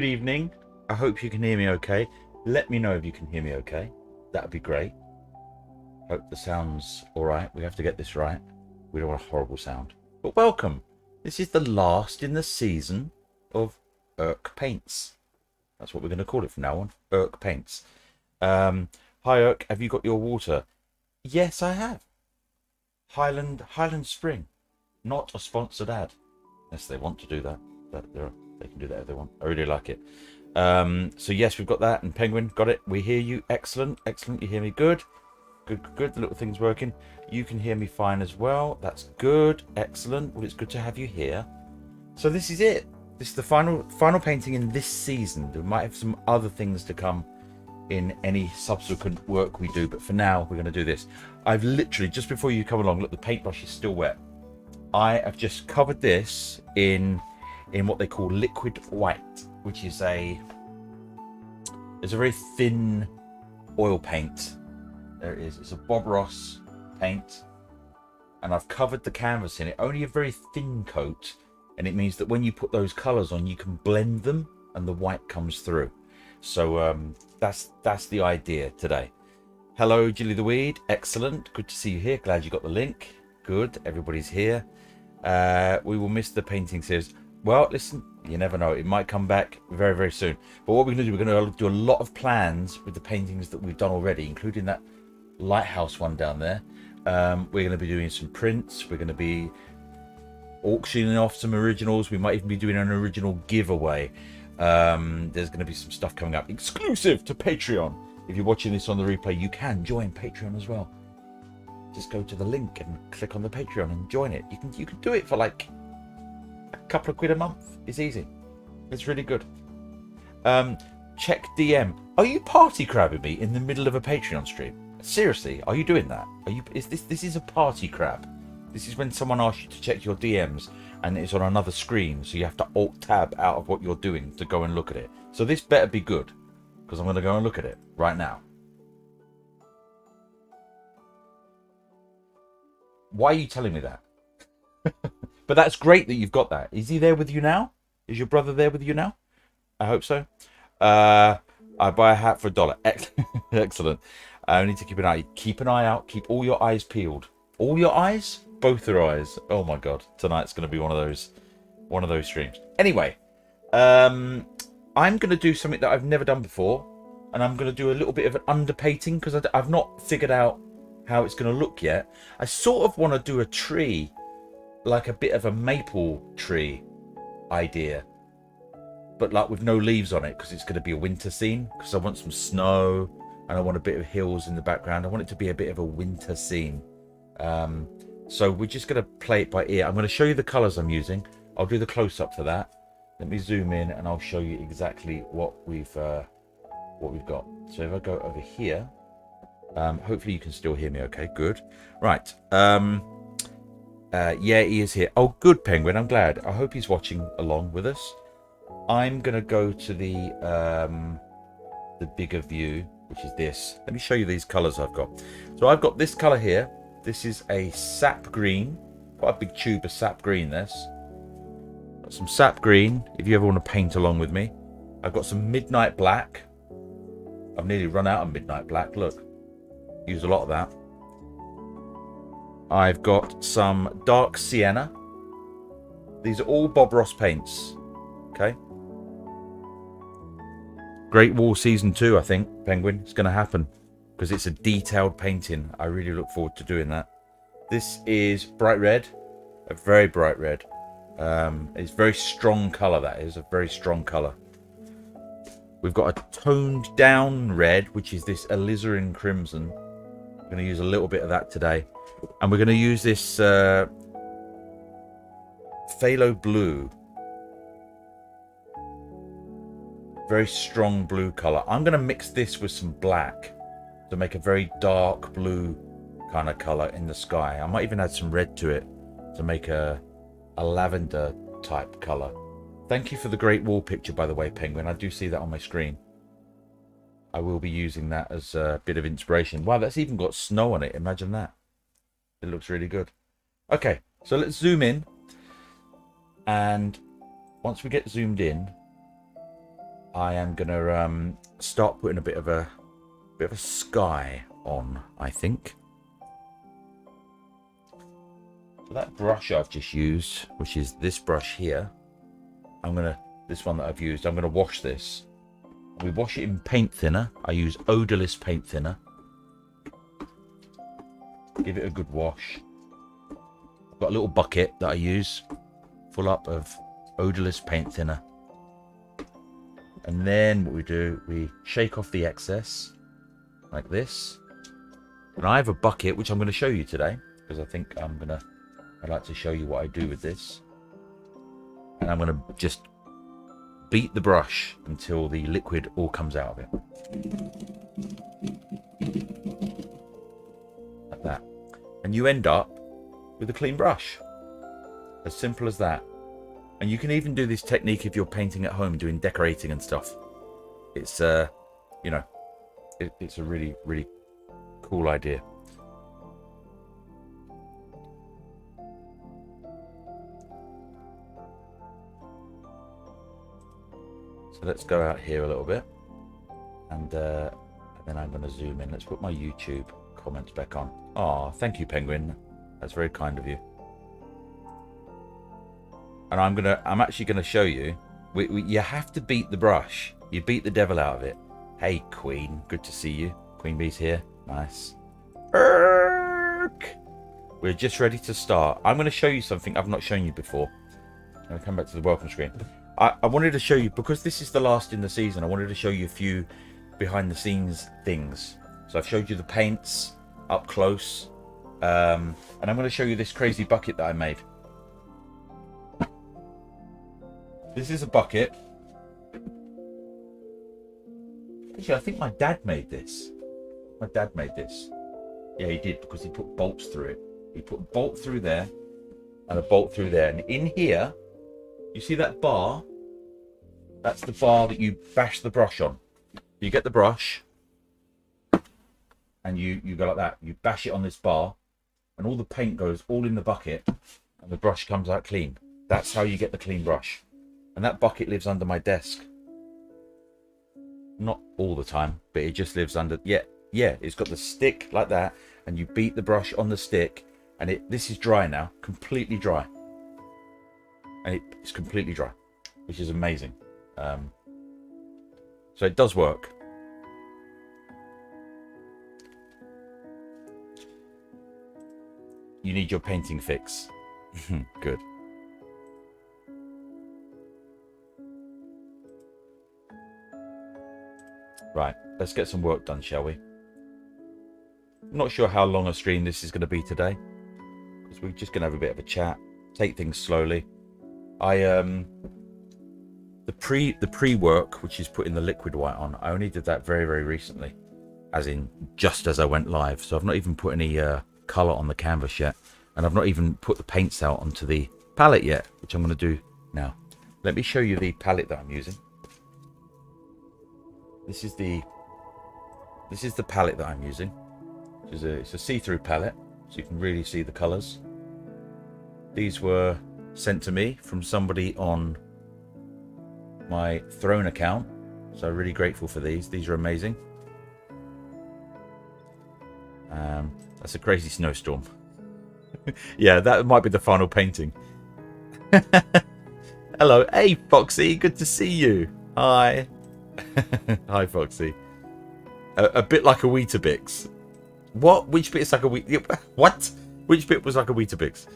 Good evening. I hope you can hear me okay. Let me know if you can hear me okay. That would be great. Hope the sound's all right. We have to get this right. We don't want a horrible sound. But welcome. This is the last in the season of Erc Paints. That's what we're going to call it from now on. Erc Paints. Hi Erc, have you got your water? Yes, I have. Highland Spring. Not a sponsored ad. Unless they want to do that. But they can do that if they want. I really like it. So yes, we've got that. And Penguin, got it. We hear you. Excellent. Excellent. You hear me good. Good. The little thing's working. You can hear me fine as well. That's good. Excellent. Well, it's good to have you here. So this is it. This is the final painting in this season. We might have some other things to come in any subsequent work we do, but for now we're going to do this. I've literally, just before you come along, look, the paintbrush is still wet. I have just covered this in what they call liquid white, which is a very thin oil paint. There it is. It's a Bob Ross paint, and I've covered the canvas in it. Only a very thin coat, and it means that when you put those colours on, you can blend them, and the white comes through. So that's the idea today. Hello, Jilly the Weed. Excellent. Good to see you here. Glad you got the link. Good. Everybody's here. We will miss the painting series. Well, listen, you never know. It might come back very, very soon. But what we're going to do, we're going to do a lot of plans with the paintings that we've done already, including that lighthouse one down there. We're going to be doing some prints. We're going to be auctioning off some originals. We might even be doing an original giveaway. There's going to be some stuff coming up exclusive to Patreon. If you're watching this on the replay, you can join Patreon as well. Just go to the link and click on the Patreon and join it. You can do it for like a couple of quid a month. It's easy. It's really good. Check DM. Are you party crabbing me in the middle of a Patreon stream? Seriously, are you doing that? This is a party crab. This is when someone asks you to check your DMs and it's on another screen, so you have to alt tab out of what you're doing to go and look at it. So this better be good, because I'm going to go and look at it right now. Why are you telling me that? But that's great that you've got that. Is he there with you now? Is your brother there with you now? I hope so. I buy a hat for $1. Excellent. I need to keep an eye out. Keep all your eyes peeled. All your eyes? Both your eyes. Oh my god. Tonight's going to be one of those streams. Anyway, I'm going to do something that I've never done before, and I'm going to do a little bit of an underpainting because I've not figured out how it's going to look yet. I sort of want to do a tree, like a bit of a maple tree idea, but like with no leaves on it, because it's going to be a winter scene, because I want some snow and I want a bit of hills in the background. I want it to be a bit of a winter scene. So we're just going to play it by ear. I'm going to show you the colours I'm using. I'll do the close-up for that. Let me zoom in and I'll show you exactly what we've got. So if I go over here, hopefully you can still hear me okay. Good. Right. Yeah, he is here. Oh, good, Penguin. I'm glad. I hope he's watching along with us. I'm going to go to the bigger view, which is this. Let me show you these colours I've got. So I've got this colour here. This is a sap green. Quite a big tube of sap green, this. Got some sap green, if you ever want to paint along with me. I've got some midnight black. I've nearly run out of midnight black, look. Used a lot of that. I've got some dark sienna. These are all Bob Ross paints. Okay. Great Wall Season 2, I think, Penguin. It's going to happen because it's a detailed painting. I really look forward to doing that. This is bright red, a very bright red. It's very strong colour, that is, a very strong colour. We've got a toned down red, which is this alizarin crimson. I'm going to use a little bit of that today. And we're going to use this phthalo blue. Very strong blue colour. I'm going to mix this with some black to make a very dark blue kind of colour in the sky. I might even add some red to it to make a lavender type colour. Thank you for the Great Wall picture, by the way, Penguin. I do see that on my screen. I will be using that as a bit of inspiration. Wow, that's even got snow on it. Imagine that. It looks really good. Okay, so let's zoom in. And once we get zoomed in, I am gonna start putting a bit of a sky on, I think. So that brush I've just used, which is this brush here, this one that I've used, I'm gonna wash this. We wash it in paint thinner. I use odorless paint thinner. Give it a good wash. I've got a little bucket that I use full up of odorless paint thinner. And then what we do, we shake off the excess like this. And I have a bucket, which I'm going to show you today, because I think I'd like to show you what I do with this. And I'm going to just beat the brush until the liquid all comes out of it. Like that. And you end up with a clean brush. As simple as that. And you can even do this technique if you're painting at home, doing decorating and stuff. It's, you know, it's a really, really cool idea. So let's go out here a little bit. And then I'm going to zoom in. Let's put my YouTube comments back on. Oh, thank you, Penguin. That's very kind of you. And I'm actually gonna show you. You have to beat the brush. You beat the devil out of it. Hey, Queen, good to see you. Queen Bee's here. Nice. Erk! We're just ready to start. I'm gonna show you something I've not shown you before. I'm gonna come back to the welcome screen. I wanted to show you, because this is the last in the season, I wanted to show you a few behind the scenes things. So I've showed you the paints up close. And I'm gonna show you this crazy bucket that I made. This is a bucket. Actually, I think my dad made this. My dad made this. Yeah, he did, because he put bolts through it. He put a bolt through there and a bolt through there. And in here, you see that bar? That's the bar that you bash the brush on. You get the brush and you go like that. You bash it on this bar and all the paint goes all in the bucket and the brush comes out clean. That's how you get the clean brush. And that bucket lives under my desk. Not all the time, but it just lives under. Yeah, it's got the stick like that, and you beat the brush on the stick, and this is dry now, completely dry. And it's completely dry, which is amazing. So it does work. You need your painting fix. Good. Right, let's get some work done, shall we? I'm not sure how long a stream this is going to be today, because we're just going to have a bit of a chat, take things slowly. The pre-work, which is putting the liquid white on, I only did that very, very recently, as in just as I went live. So I've not even put any colour on the canvas yet, and I've not even put the paints out onto the palette yet, which I'm going to do now. Let me show you the palette that I'm using. This is the palette that I'm using. It's a see-through palette, so you can really see the colours. These were sent to me from somebody on my Throne account, so really grateful for these. These are amazing. That's a crazy snowstorm. Yeah, that might be the final painting. Hello, hey Foxy, good to see you. Hi. Hi, Foxy. A bit like a Weetabix. What? Which bit is like a What? Which bit was like a Weetabix?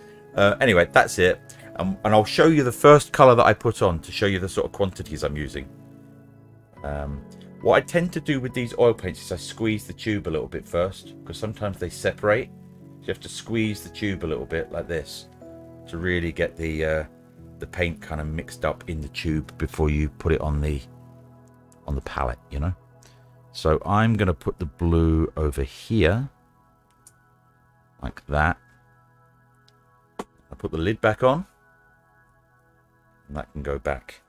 Anyway, that's it. And I'll show you the first colour that I put on to show you the sort of quantities I'm using. What I tend to do with these oil paints is I squeeze the tube a little bit first, because sometimes they separate. So you have to squeeze the tube a little bit like this to really get the paint kind of mixed up in the tube before you put it on the palette, you know. So I'm going to put the blue over here like that. I'll put the lid back on, and that can go back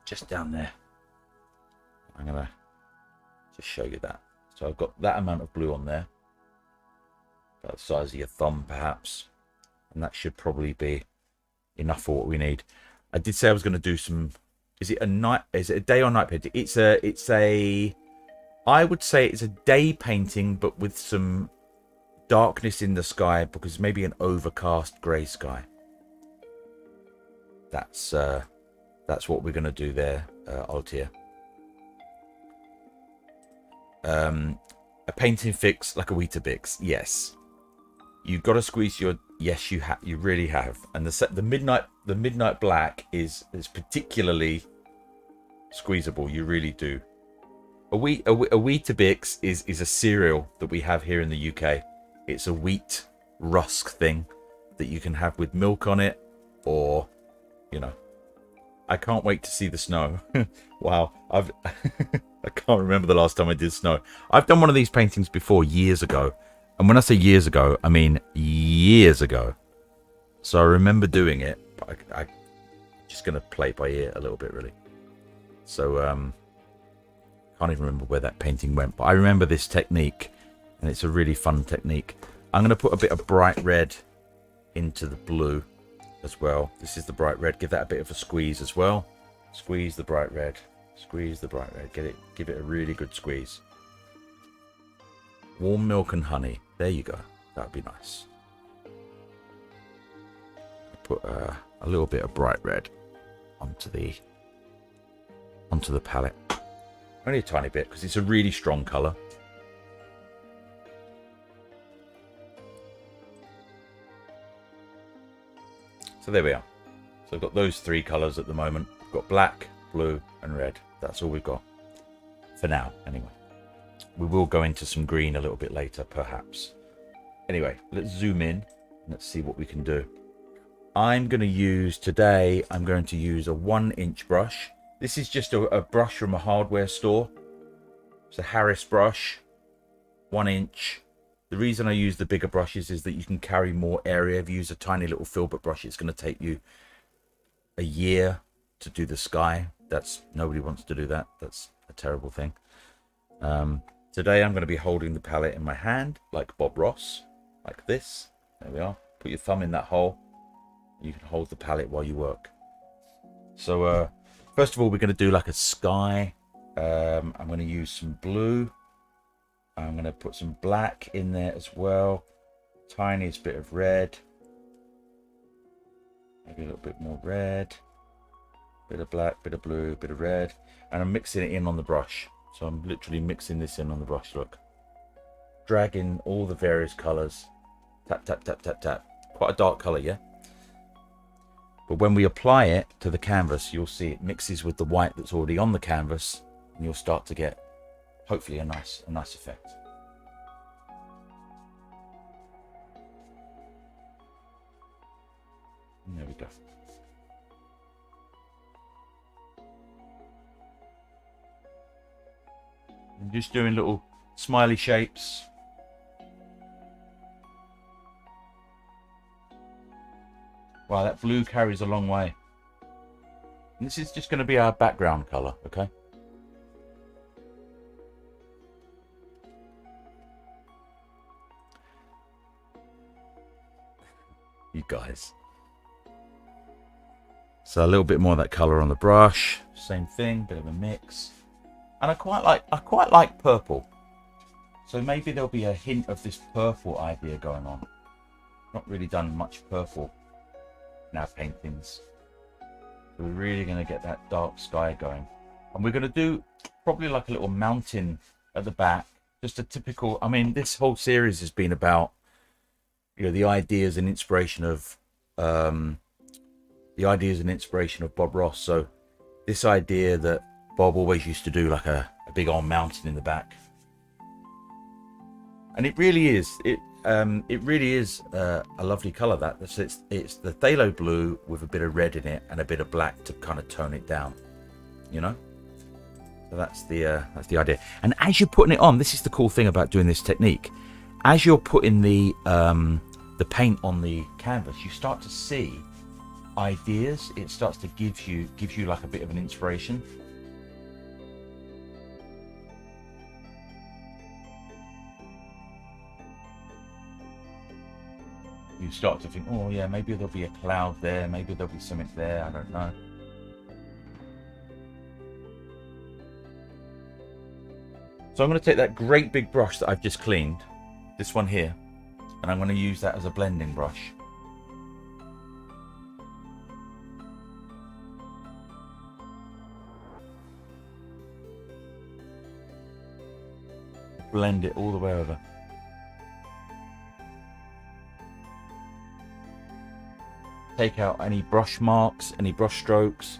just down there. I'm going to just show you that. So I've got that amount of blue on there, about the size of your thumb perhaps, and that should probably be enough for what we need. I did say I was going to do some Is it a night? Is it a day or night painting? It's a. I would say it's a day painting, but with some darkness in the sky, because maybe an overcast grey sky. That's what we're gonna do there, Altia. A painting fix like a Weetabix. Yes, you've got to squeeze your. Yes, you have. You really have. And the midnight black is particularly squeezable. You really do. A Weetabix is a cereal that we have here in the UK. It's a wheat rusk thing that you can have with milk on it, or, you know. I can't wait to see the snow. Wow, I can't remember the last time I did snow. I've done one of these paintings before, years ago. And when I say years ago, I mean years ago. So I remember doing it, but I'm just going to play it by ear a little bit, really. So, can't even remember where that painting went. But I remember this technique, and it's a really fun technique. I'm going to put a bit of bright red into the blue as well. This is the bright red. Give that a bit of a squeeze as well. Squeeze the bright red. Squeeze the bright red. Give it a really good squeeze. Warm milk and honey. There you go. That'd be nice. Put a little bit of bright red onto the palette. Only a tiny bit, because it's a really strong colour. So there we are. So I've got those three colours at the moment. I've got black, blue and red. That's all we've got. For now, anyway. We will go into some green a little bit later, perhaps. Anyway, let's zoom in. Let's see what we can do. I'm going to use a 1-inch brush. This is just a brush from a hardware store. It's a Harris brush, 1 inch. The reason I use the bigger brushes is that you can carry more area. If you use a tiny little filbert brush, it's going to take you a year to do the sky. Nobody wants to do that. That's a terrible thing. Today I'm going to be holding the palette in my hand, like Bob Ross, like this. There we are. Put your thumb in that hole. You can hold the palette while you work. So first of all, we're going to do like a sky. I'm going to use some blue. I'm going to put some black in there as well. Tiniest bit of red. Maybe a little bit more red. Bit of black, bit of blue, bit of red. And I'm mixing it in on the brush. So I'm literally mixing this in on the brush, look. Dragging all the various colours. Tap, tap, tap, tap, tap. Quite a dark colour, yeah? But when we apply it to the canvas, you'll see it mixes with the white that's already on the canvas. And you'll start to get, hopefully, a nice effect. And there we go. I'm just doing little smiley shapes. Wow, that blue carries a long way. And this is just going to be our background colour, okay? You guys. So a little bit more of that colour on the brush. Same thing, bit of a mix. And I quite like purple. So maybe there'll be a hint of this purple idea going on. Not really done much purple in our paintings. So we're really going to get that dark sky going. And we're going to do probably like a little mountain at the back. Just a typical, I mean, this whole series has been about, you know, the ideas and inspiration of Bob Ross. So this idea that Bob always used to do like a big old mountain in the back, and it really is a lovely color. It's the phthalo blue with a bit of red in it and a bit of black to kind of tone it down, you know. So that's the idea. And as you're putting it on, this is the cool thing about doing this technique. As you're putting the paint on the canvas, you start to see ideas. It starts to gives you like a bit of an inspiration. You start to think, oh yeah, maybe there'll be a cloud there, maybe there'll be something there, I don't know. So I'm going to take that great big brush that I've just cleaned, this one here, and I'm going to use that as a blending brush. Blend it all the way over. Take out any brush marks, any brush strokes,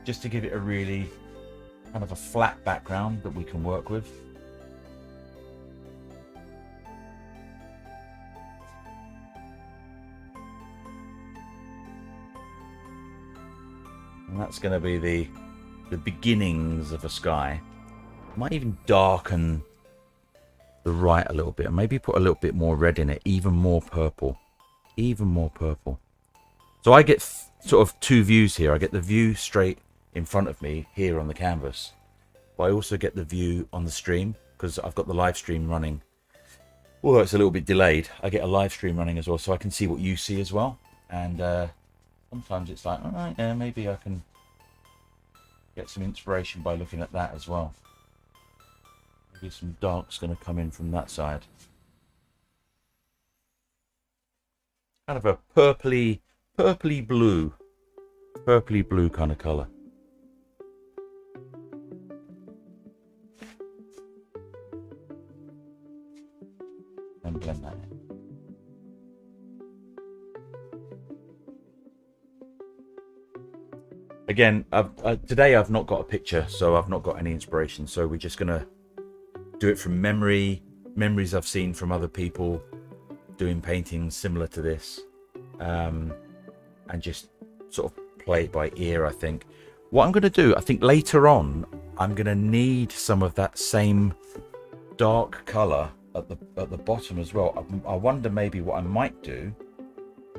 just to give it a really kind of a flat background that we can work with. And that's going to be the beginnings of a sky. Might even darken the right a little bit, and maybe put a little bit more red in it, even more purple, even more purple. So I get sort of two views here. I get the view straight in front of me here on the canvas, but I also get the view on the stream because I've got the live stream running. Although it's a little bit delayed, I get a live stream running as well, so I can see what you see as well. And sometimes it's like, all right, yeah, maybe I can get some inspiration by looking at that as well. Maybe some dark's going to come in from that side. Kind of a purpley blue kind of colour. And blend that in. Again, today I've not got a picture, so I've not got any inspiration. So we're just gonna do it from memories I've seen from other people doing paintings similar to this, and just sort of play it by ear. I think what I'm gonna do, I think later on, I'm gonna need some of that same dark color at the bottom as well. I wonder maybe what I might do.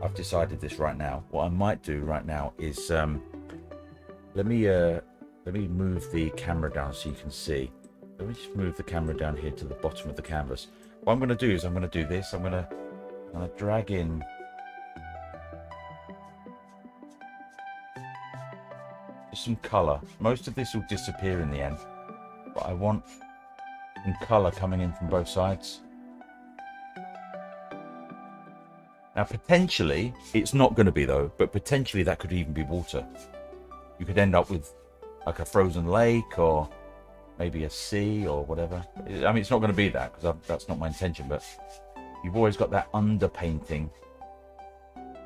I've decided this right now. What I might do right now is let me move the camera down so you can see. Let me just move the camera down here to the bottom of the canvas. What I'm going to do is I'm going to do this. I'm going to drag in just some color. Most of this will disappear in the end, but I want some color coming in from both sides. Now potentially, it's not going to be though, but potentially that could even be water. You could end up with like a frozen lake or maybe a sea or whatever. I mean, it's not going to be that because that's not my intention, but you've always got that underpainting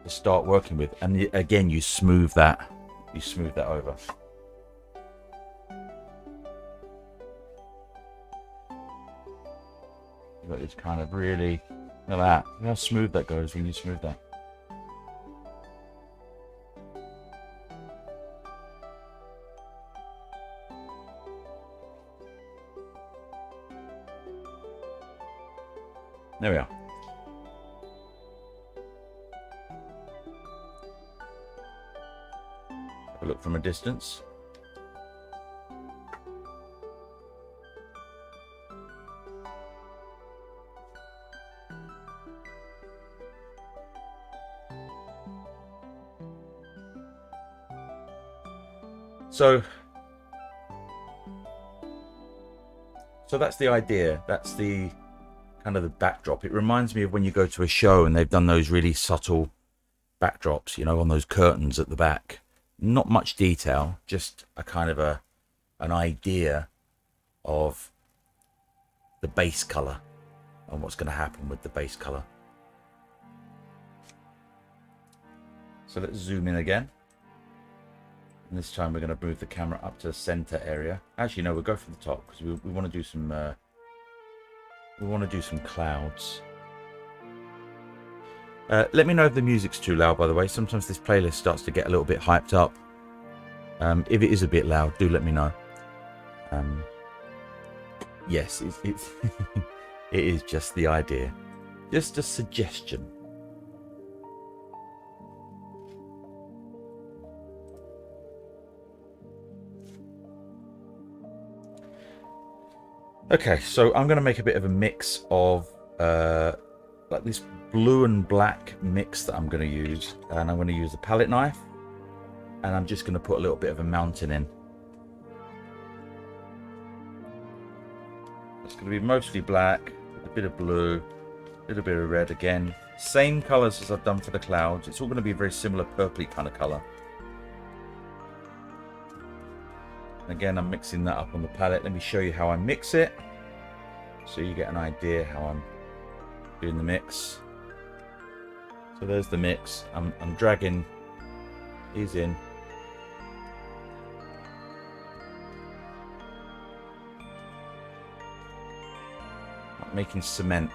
to start working with. And again, you smooth that over. You've got this kind of really, look at that. Look how smooth that goes when you smooth that. There we are. Have a look from a distance. So that's the idea. That's the kind of the backdrop. It reminds me of when you go to a show and they've done those really subtle backdrops, you know, on those curtains at the back. Not much detail, just a kind of an idea of the base color and what's going to happen with the base color. So let's zoom in again. And this time we're going to move the camera up to the center area. Actually, no, we'll go from the top because we want to do some clouds. Let me know if the music's too loud, by the way. Sometimes this playlist starts to get a little bit hyped up. If it is a bit loud, do let me know. Yes, it's it is just the idea. Just a suggestion. Okay, so I'm going to make a bit of a mix of like this blue and black mix that I'm going to use, and I'm going to use a palette knife, and I'm just going to put a little bit of a mountain in. It's going to be mostly black, a bit of blue, a little bit of red again. Same colours as I've done for the clouds. It's all going to be a very similar purpley kind of colour. And again, I'm mixing that up on the palette. Let me show you how I mix it, so you get an idea how I'm doing the mix. So there's the mix. I'm dragging these in. I'm making cement,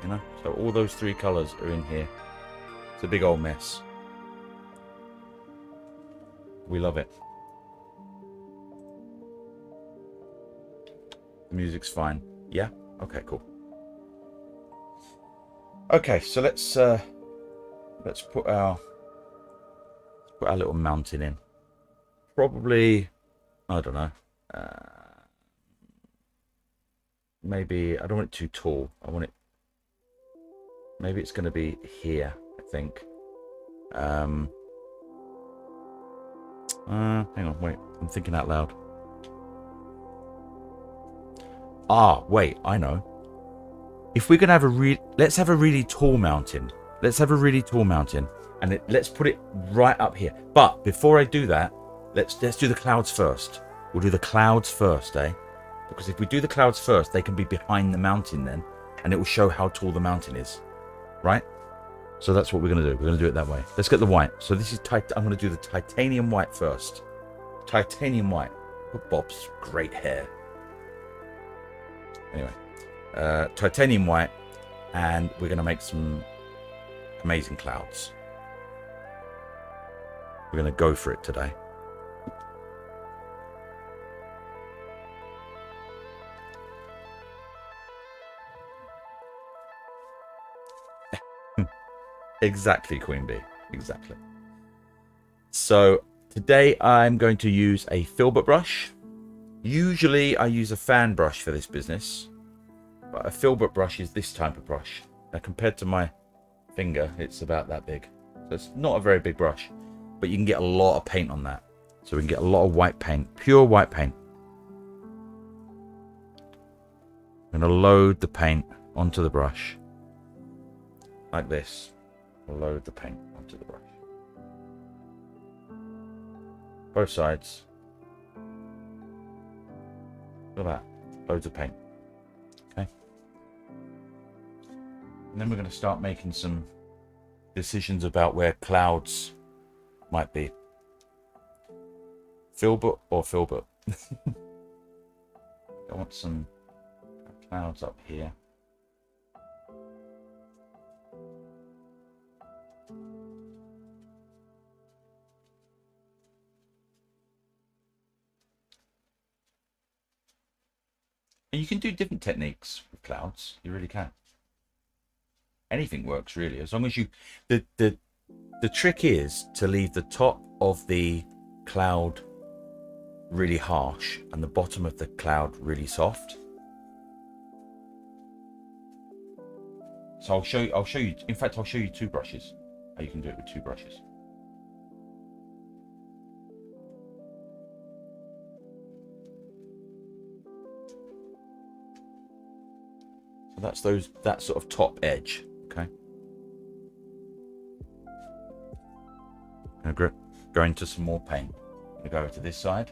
you know. So all those three colours are in here. It's a big old mess. We love it. The music's fine. Yeah? Okay, cool. Okay, so let's put our little mountain in. Probably, I don't know. Maybe I don't want it too tall. I want it. Maybe it's going to be here, I think. Hang on, wait. I'm thinking out loud. Ah, wait, I know. If we're gonna have let's have a really tall mountain. Let's have a really tall mountain, and let's put it right up here. But before I do that, let's do the clouds first. We'll do the clouds first, eh? Because if we do the clouds first, they can be behind the mountain then, and it will show how tall the mountain is, right? So that's what we're gonna do. We're gonna do it that way. Let's get the white. So this is I'm gonna do the titanium white first. Titanium white. Look, Bob's great hair. Anyway, titanium white, and we're going to make some amazing clouds. We're going to go for it today. Exactly, Queen Bee. Exactly. So today I'm going to use a filbert brush. Usually I use a fan brush for this business, but a filbert brush is this type of brush. Now compared to my finger, it's about that big. So it's not a very big brush, but you can get a lot of paint on that. So we can get a lot of white paint, pure white paint. I'm going to load the paint onto the brush like this. Load the paint onto the brush. Both sides. Look at that. Loads of paint. Okay. And then we're going to start making some decisions about where clouds might be. Filbert or filbert? I want some clouds up here. And you can do different techniques with clouds. You really can. Anything works really, as long as you. The trick is to leave the top of the cloud really harsh and the bottom of the cloud really soft. So I'll show you. In fact, I'll show you two brushes. How you can do it with two brushes. That's that sort of top edge. Okay. I'm going to go into some more paint. I'm going to go over to this side.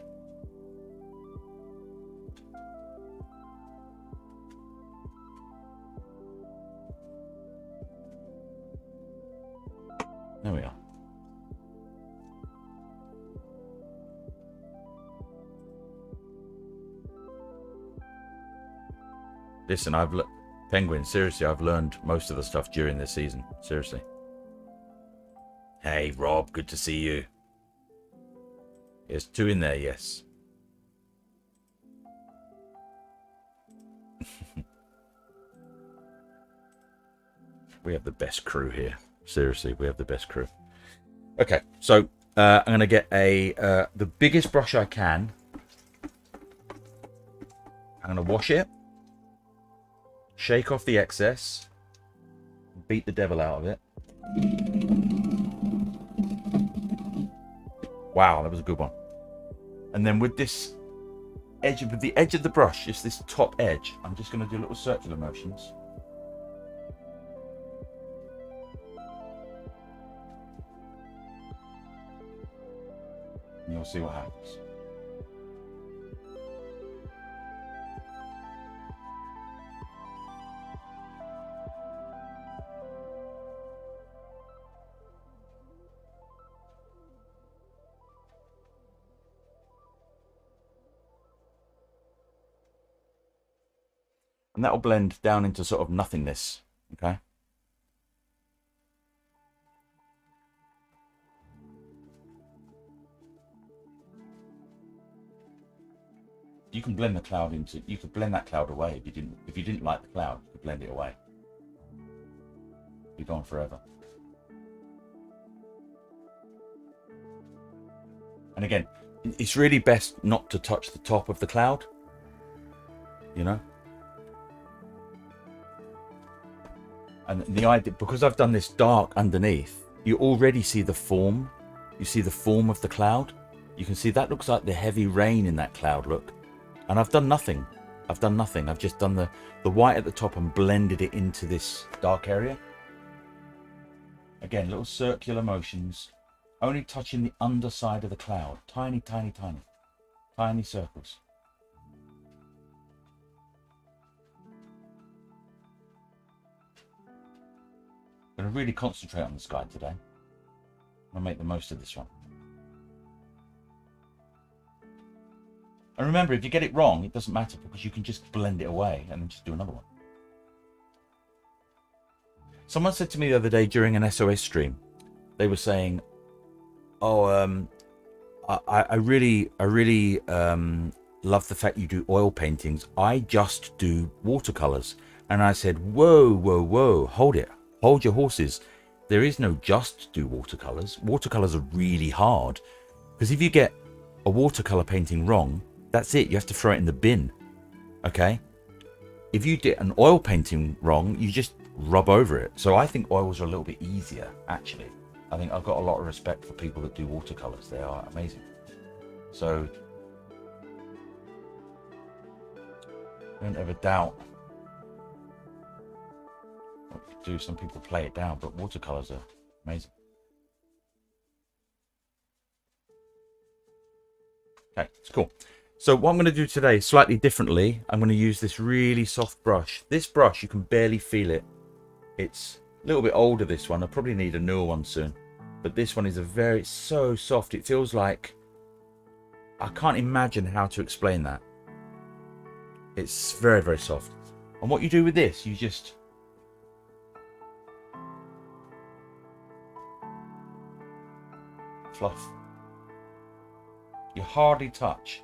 There we are. Listen, Penguin, seriously, I've learned most of the stuff during this season. Seriously. Hey, Rob, good to see you. There's two in there, yes. We have the best crew here. Seriously, we have the best crew. Okay, so I'm going to get the biggest brush I can. I'm going to wash it. Shake off the excess, beat the devil out of it. Wow, that was a good one. And then with this edge of the edge of the brush, just this top edge. I'm just going to do little circular motions. And you'll see what happens. And that will blend down into sort of nothingness, okay? You can blend the cloud into, you could blend that cloud away if you didn't like the cloud, you could blend it away. Be gone forever. And again, it's really best not to touch the top of the cloud, you know? And the idea, because I've done this dark underneath, you already see the form. You see the form of the cloud. You can see that looks like the heavy rain in that cloud, look. And I've done nothing. I've done nothing. I've just done the white at the top and blended it into this dark area. Again, little circular motions, only touching the underside of the cloud. Tiny, tiny, tiny, tiny circles. I'm going to really concentrate on the sky today. I'll make the most of this one. And remember, if you get it wrong, it doesn't matter because you can just blend it away and then just do another one. Someone said to me the other day during an SOS stream, they were saying, oh, I really love the fact you do oil paintings. I just do watercolors. And I said, whoa, whoa, whoa, hold it. Hold your horses. There is no just do watercolors. Watercolors are really hard because if you get a watercolor painting wrong, that's it. You have to throw it in the bin. Okay. If you did an oil painting wrong, you just rub over it. So I think oils are a little bit easier, actually. I think I've got a lot of respect for people that do watercolors. They are amazing. So don't ever doubt what you do. Some people play it down, but watercolors are amazing. Okay, it's cool. So what I'm going to do today, slightly differently, I'm going to use this really soft brush. This brush, you can barely feel it. It's a little bit older, this one. I probably need a newer one soon. But this one is so soft. It feels like, I can't imagine how to explain that. It's very, very soft. And what you do with this, you just fluff. You hardly touch.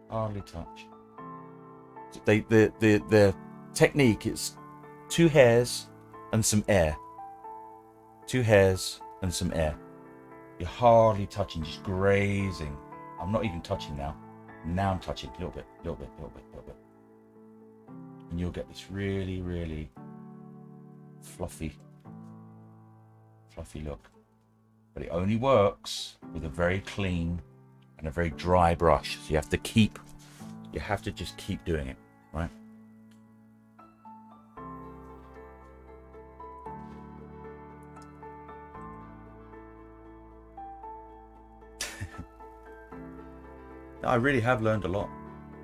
Hardly touch. The technique is 2 hairs and some air. 2 hairs and some air. You're hardly touching, just grazing. I'm not even touching now. Now I'm touching a little bit. And you'll get this really, really fluffy look. But it only works with a very clean and a very dry brush. So you have to just keep doing it, right? I really have learned a lot.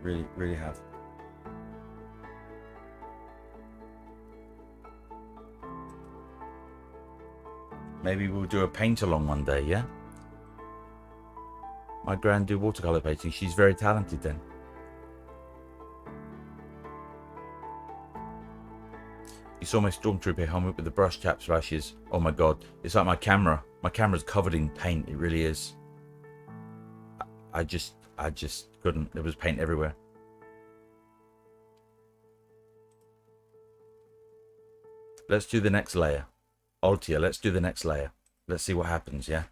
Really, really have. Maybe we'll do a paint along one day, yeah? My gran do watercolor painting. She's very talented then. You saw my stormtrooper helmet with the brush tap splashes. Oh my god, it's like my camera. My camera's covered in paint. It really is. I just couldn't. There was paint everywhere. Let's do the next layer. Altia, let's do the next layer. Let's see what happens, yeah?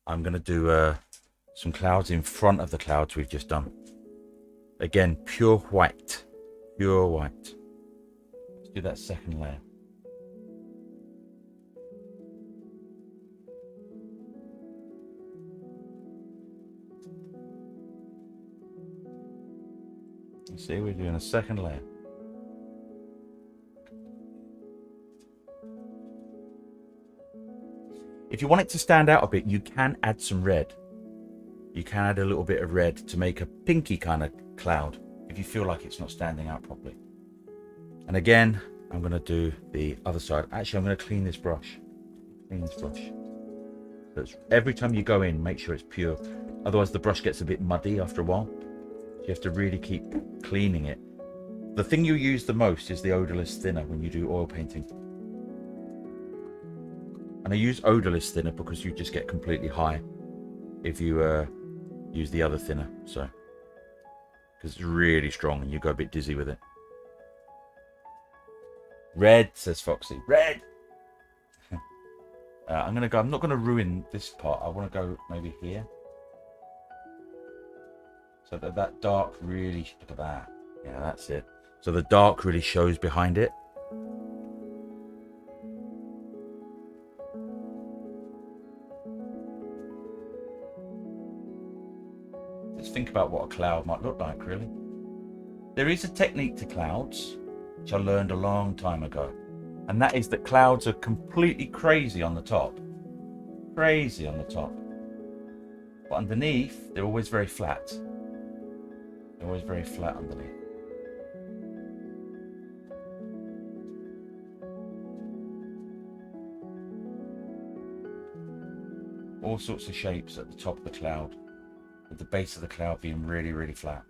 I'm going to do some clouds in front of the clouds we've just done. Again, pure white. Pure white. Let's do that second layer. See, we're doing a second layer. If you want it to stand out a bit, you can add some red. You can add a little bit of red to make a pinky kind of cloud if you feel like it's not standing out properly. And again, I'm going to do the other side. Actually, I'm going to clean this brush. So every time you go in, make sure it's pure. Otherwise, the brush gets a bit muddy after a while. So you have to really keep cleaning it. The thing you use the most is the odorless thinner when you do oil painting. And I use odorless thinner because you just get completely high if you use the other thinner. So, because it's really strong and you go a bit dizzy with it. Red, says Foxy. Red. I'm gonna go. I'm not gonna ruin this part. I want to go maybe here, so that dark really. Look at that. Yeah, that's it. So the dark really shows behind it. Just think about what a cloud might look like, really. There is a technique to clouds, which I learned a long time ago. And that is that clouds are completely crazy on the top. Crazy on the top. But underneath, they're always very flat. They're always very flat underneath. All sorts of shapes at the top of the cloud, with the base of the cloud being really, really flat.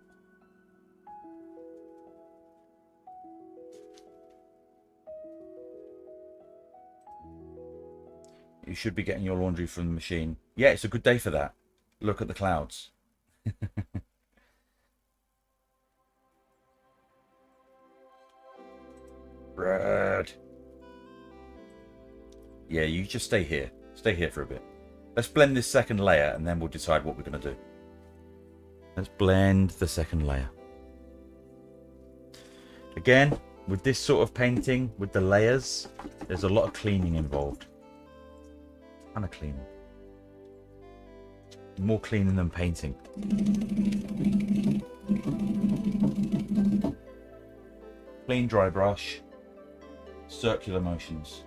You should be getting your laundry from the machine. Yeah, it's a good day for that. Look at the clouds. Red. Yeah, you just stay here. Stay here for a bit. Let's blend this second layer and then we'll decide what we're going to do. Let's blend the second layer. Again, with this sort of painting, with the layers, there's a lot of cleaning involved. Kind of cleaning. More cleaning than painting. Clean dry brush. Circular motions.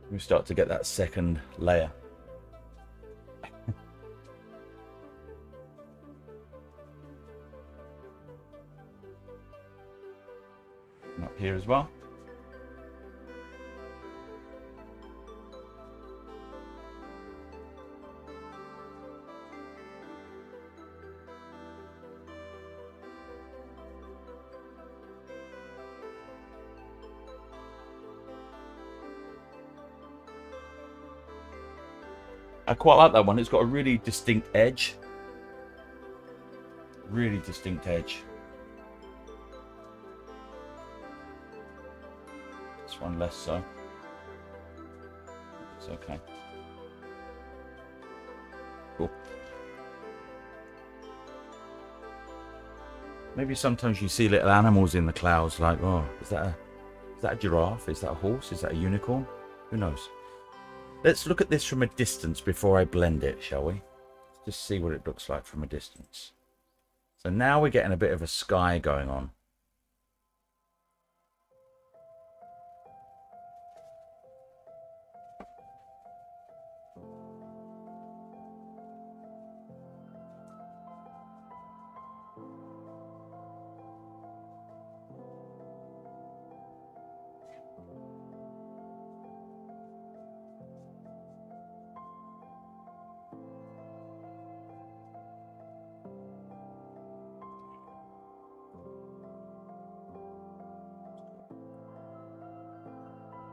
We start to get that second layer. And up here as well. I quite like that one. It's got a really distinct edge. Really distinct edge. This one less so. It's okay. Cool. Maybe sometimes you see little animals in the clouds, like, oh, is that a giraffe? Is that a horse? Is that a unicorn? Who knows? Let's look at this from a distance before I blend it, shall we? Just see what it looks like from a distance. So now we're getting a bit of a sky going on.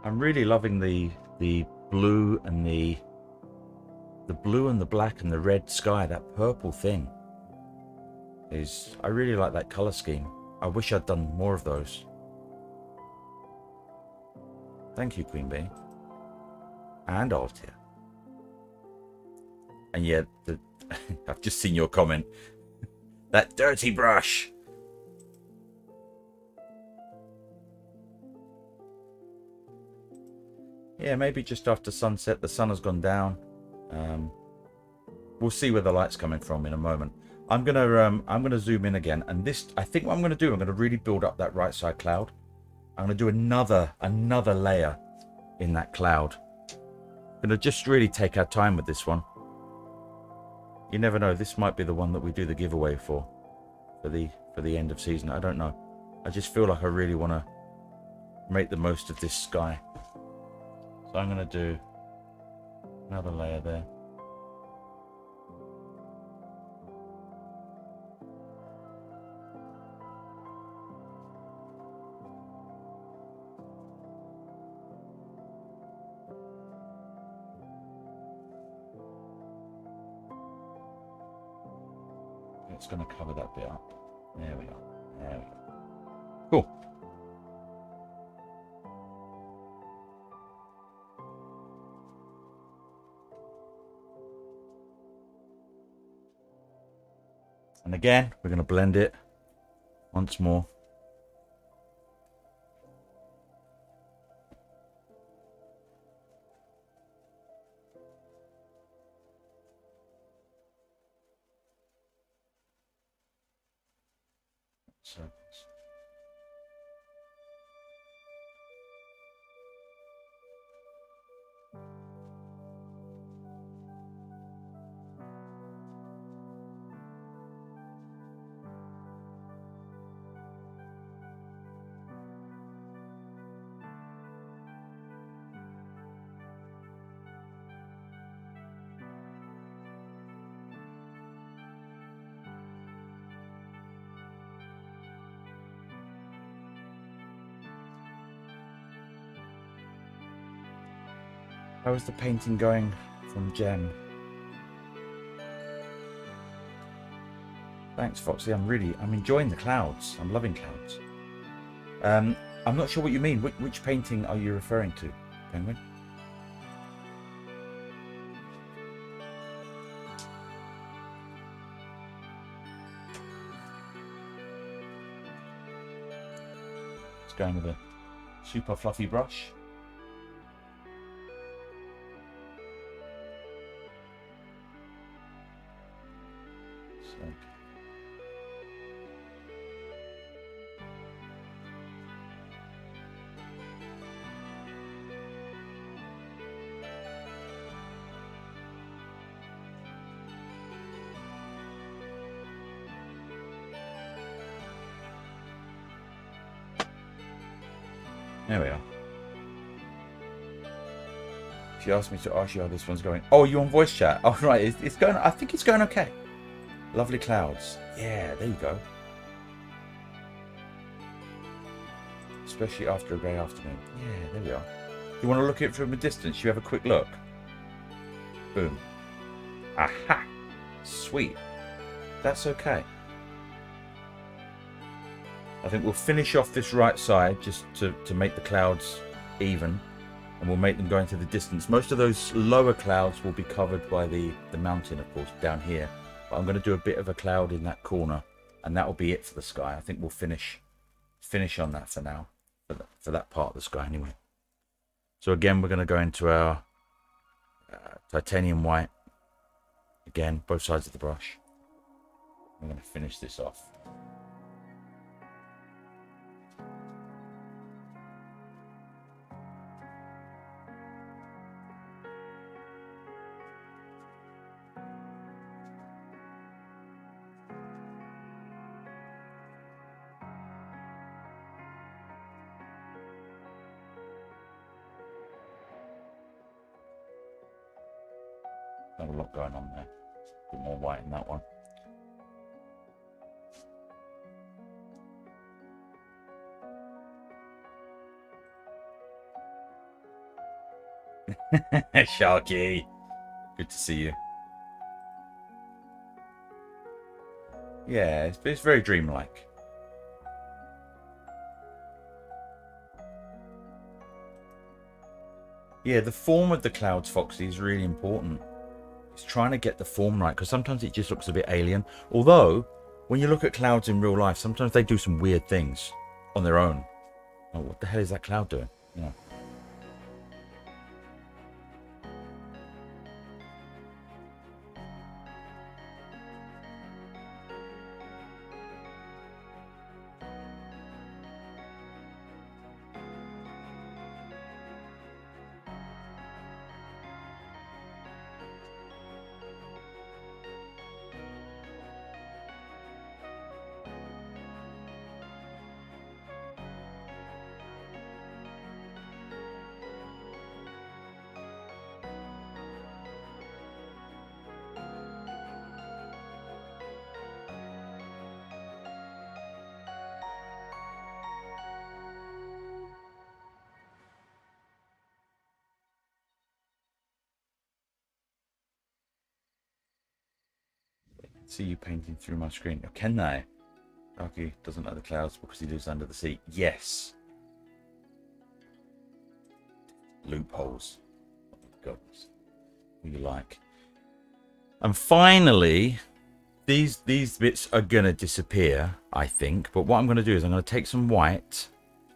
I'm really loving the blue and the blue and the black and the red sky. That purple thing I really like that color scheme. I wish I'd done more of those. Thank you, Queen Bee. And Altia. And yet, I've just seen your comment. That dirty brush. Yeah, maybe just after sunset. The sun has gone down. We'll see where the light's coming from in a moment. I'm gonna zoom in again, and this, I think what I'm gonna do, I'm gonna really build up that right side cloud. I'm gonna do another layer in that cloud. I'm gonna just really take our time with this one. You never know, this might be the one that we do the giveaway for the end of season. I don't know. I just feel like I really want to make the most of this sky. So I'm gonna do another layer there. It's going to cover that bit up. There we are. There we go. Cool. And again, we're going to blend it once more. Circles. How is the painting going from Jem? Thanks, Foxy. I'm enjoying the clouds. I'm loving clouds. I'm not sure what you mean. Which painting are you referring to, Penguin? It's going with a super fluffy brush. There we are. She asked me to ask you how this one's going. Oh, you on voice chat? Oh, right. It's going. I think it's going okay. Lovely clouds. Yeah, there you go. Especially after a grey afternoon. Yeah, there we are. You want to look at it from a distance? You have a quick look. Boom. Aha. Sweet. That's okay. I think we'll finish off this right side just to make the clouds even, and we'll make them go into the distance. Most of those lower clouds will be covered by the mountain, of course, down here. But I'm going to do a bit of a cloud in that corner, and that will be it for the sky. I think we'll finish on that for now, for that part of the sky anyway. So again, we're going to go into our titanium white. Again, both sides of the brush. I'm going to finish this off. Not a lot going on there. A bit more white in that one. Sharky, good to see you. Yeah, it's very dreamlike. Yeah, the form of the clouds, Foxy, is really important. It's trying to get the form right, because sometimes it just looks a bit alien. Although, when you look at clouds in real life, sometimes they do some weird things on their own. Oh, what the hell is that cloud doing? Yeah. See you painting through my screen. Oh, can they? Sharky doesn't like the clouds because he lives under the sea. Yes. Loopholes. Oh, God. What you like. And finally, these bits are going to disappear, I think. But what I'm going to do is I'm going to take some white.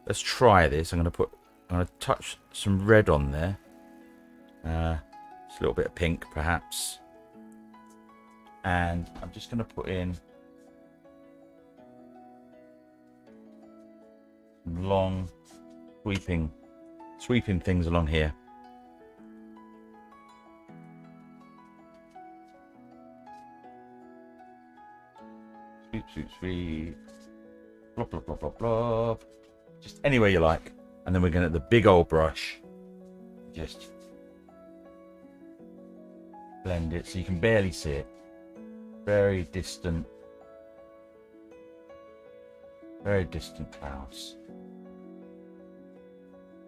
Let's try this. I'm going to touch some red on there. Just a little bit of pink, perhaps. And I'm just going to put in some long sweeping things along here. Sweep, sweep, sweep. Blop, blop, blop, blop, blop. Just anywhere you like. And then we're going to the big old brush. Just blend it so you can barely see it. Very distant clouds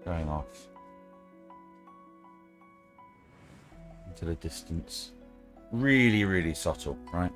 going off into the distance. Really, really subtle, right?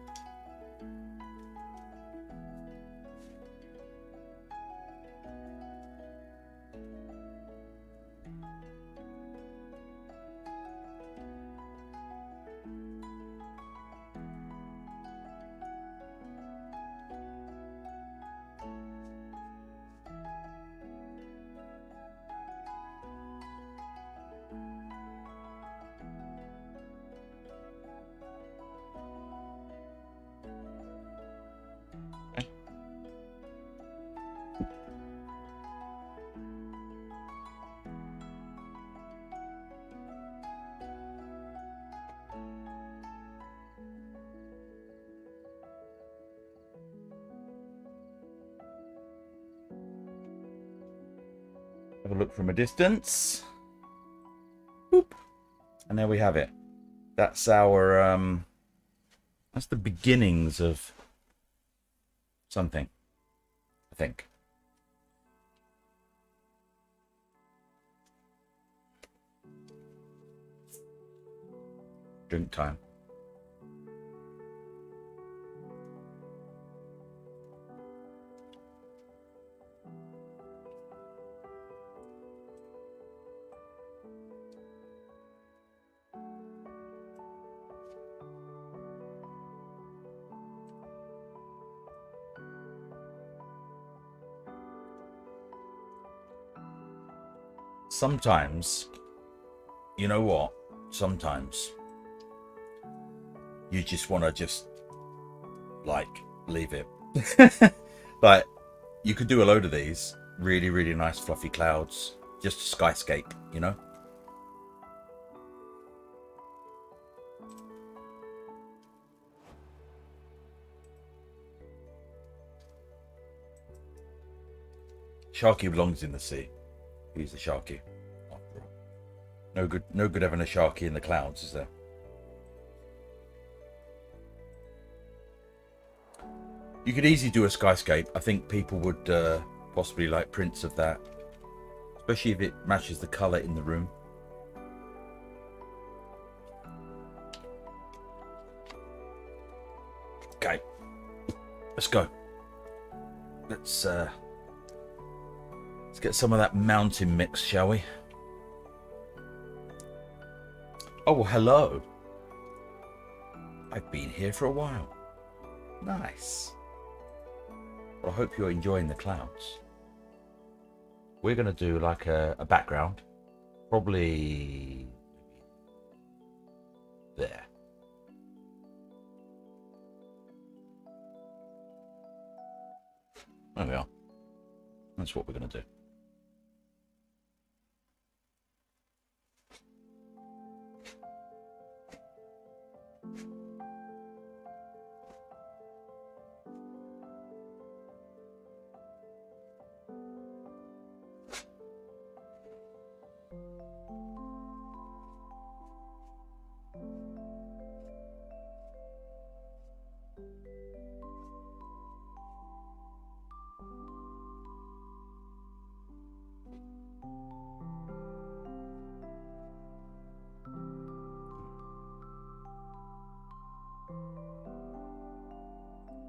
Have a look from a distance. Boop. And there we have it. That's our that's the beginnings of something, I think. Drink time. Sometimes, you know what? Sometimes you just want to like leave it. Like, you could do a load of these really, really nice fluffy clouds, just a skyscape, you know? Sharky belongs in the sea. He's a Sharky. No good having a Sharky in the clouds, is there? You could easily do a skyscape. I think people would possibly like prints of that, especially if it matches the color in the room. Okay, let's go. Let's get some of that mountain mix, shall we? Oh, hello. I've been here for a while. Nice. Well, I hope you're enjoying the clouds. We're going to do like a background. Probably there. There we are. That's what we're going to do.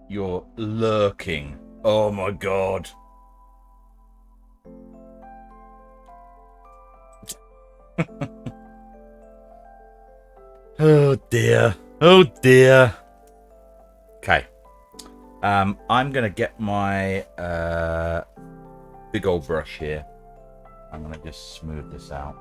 You're lurking. Oh my god. Oh dear. Oh dear. Okay. I'm gonna get my big old brush here. I'm gonna just smooth this out.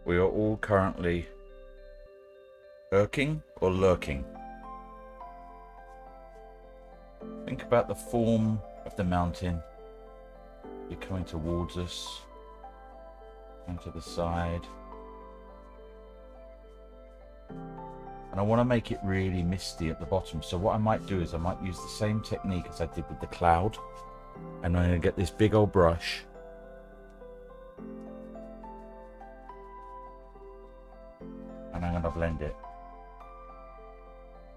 We are all currently irking or lurking. Think about the form of the mountain. You're coming towards us, and to the side. And I want to make it really misty at the bottom. So what I might do is I might use the same technique as I did with the cloud. And I'm going to get this big old brush. And I'm going to blend it.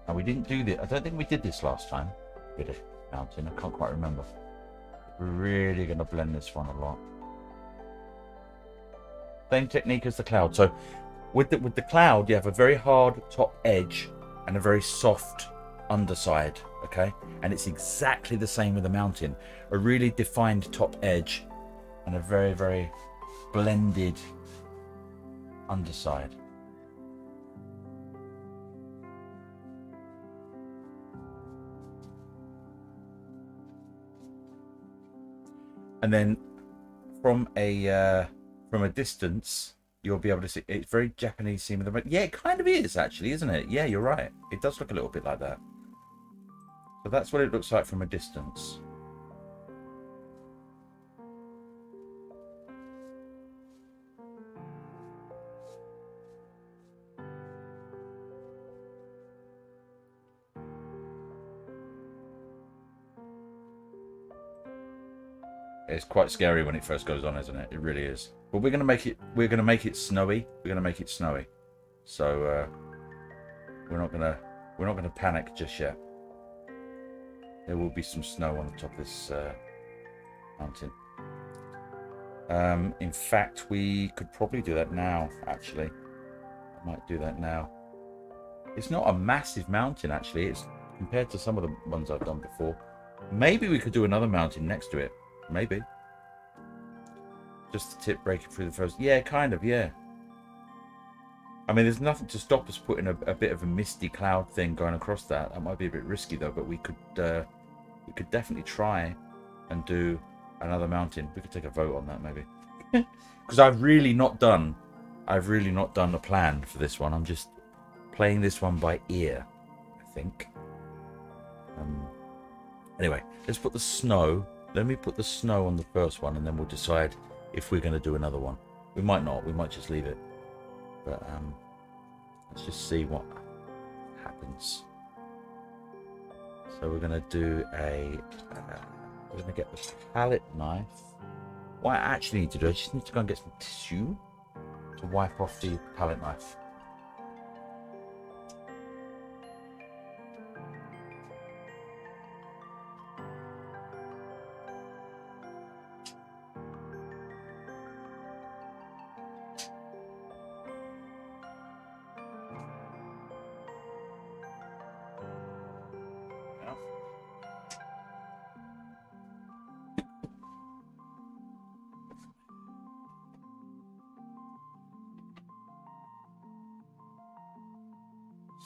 And we didn't do this. I don't think we did this last time. Did it? Mountain. I can't quite remember. We're really going to blend this one a lot. Same technique as the cloud. So with the cloud, you have a very hard top edge and a very soft underside. Okay, and it's exactly the same with the mountain. A really defined top edge and a very, very blended underside. And then from a distance, you'll be able to see it's very Japanese scene with the yeah, it kind of is actually, isn't it? Yeah, you're right. It does look a little bit like that. So that's what it looks like from a distance. It's quite scary when it first goes on, isn't it? It really is. But we're gonna make it snowy. We're gonna make it snowy. So we're not gonna panic just yet. There will be some snow on the top of this mountain. In fact, we could probably do that now, actually. I might do that now. It's not a massive mountain, actually. It's compared to some of the ones I've done before. Maybe we could do another mountain next to it. Maybe. Just the tip breaking through the first. Yeah, kind of, yeah. I mean, there's nothing to stop us putting a bit of a misty cloud thing going across that. That might be a bit risky, though, but we could definitely try and do another mountain. We could take a vote on that, maybe. Because I've really not done a plan for this one. I'm just playing this one by ear, I think. Anyway, let's put the snow. Let me put the snow on the first one, and then we'll decide if we're going to do another one. We might not. We might just leave it. But let's just see what happens. So we're going to do we're going to get the palette knife. What I actually need to do, I just need to go and get some tissue. to wipe off the palette knife.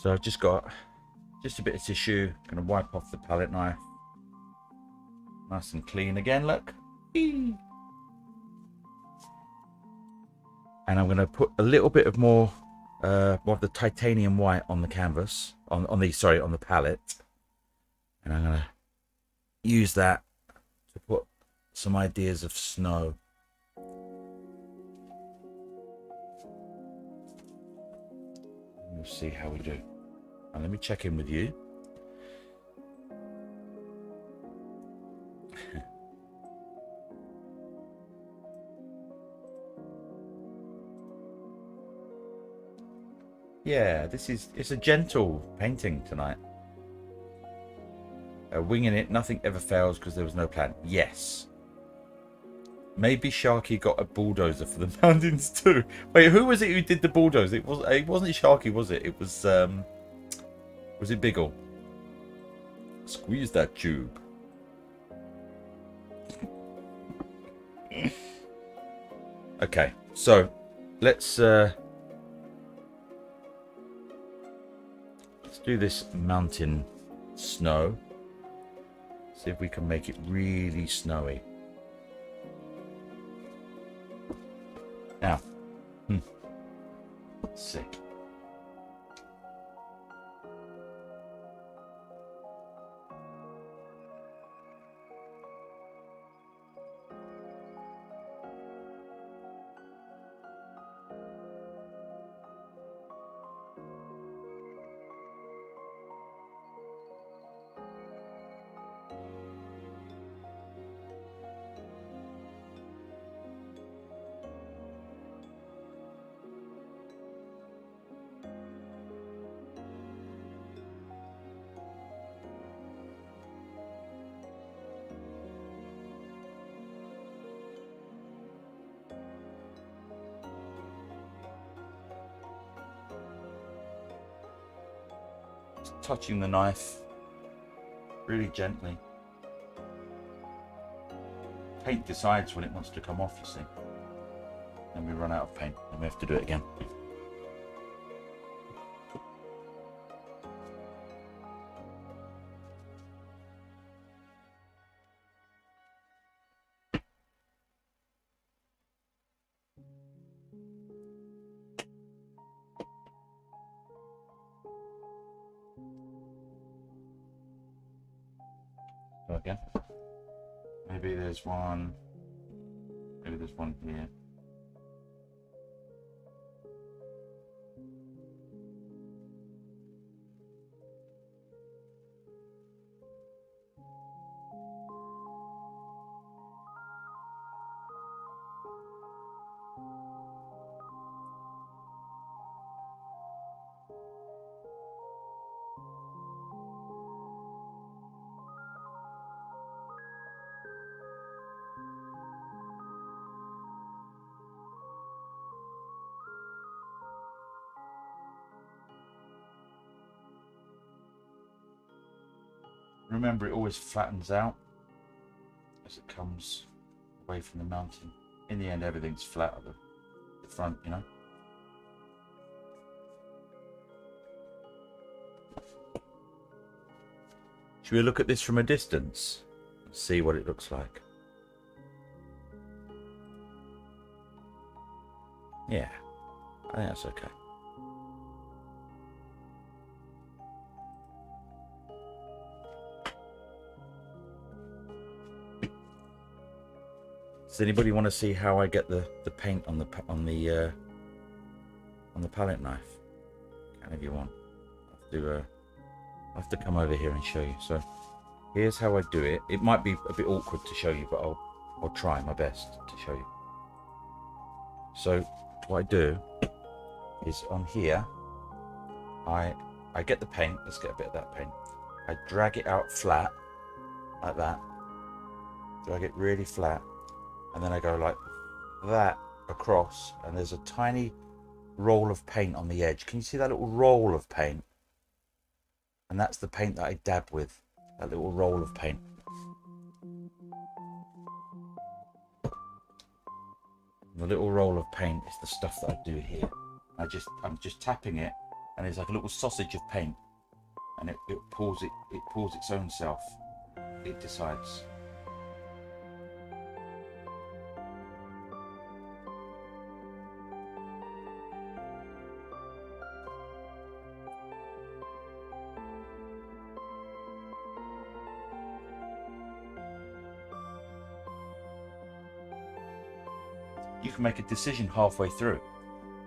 So I've just got just a bit of tissue. Gonna wipe off the palette knife. Nice and clean again, look. And I'm gonna put a little bit of more of the titanium white on the canvas, on the palette. And I'm gonna use that to put some ideas of snow. We'll see how we do. And let me check in with you. Yeah, it's a gentle painting tonight. Winging it, nothing ever fails because there was no plan. Yes. Maybe Sharky got a bulldozer for the mountains too. Wait, who was it who did the bulldozer? It wasn't Sharky, was it? It was it Biggle? Squeeze that tube. Okay, so let's do this mountain snow. See if we can make it really snowy. Now, let's see. Touching the knife really gently. Paint decides when it wants to come off, you see. Then we run out of paint and we have to do it again. Go again. Maybe there's one. Maybe there's one here. Remember, it always flattens out as it comes away from the mountain. In the end, everything's flat at the front, you know. Should we look at this from a distance and see what it looks like? Yeah, I think that's okay. Does anybody want to see how I get the paint on the palette knife? Can if you want. I have to come over here and show you. So here's how I do it. It might be a bit awkward to show you, but I'll try my best to show you. So what I do is on here, I get the paint. Let's get a bit of that paint. I drag it out flat like that. Drag it really flat, and then I go like that across, and there's a tiny roll of paint on the edge. Can you see that little roll of paint? And that's the paint that I dab with, that little roll of paint. And the little roll of paint is the stuff that I do here. I'm just tapping it, and it's like a little sausage of paint, and it pours its own self. It decides. You can make a decision halfway through.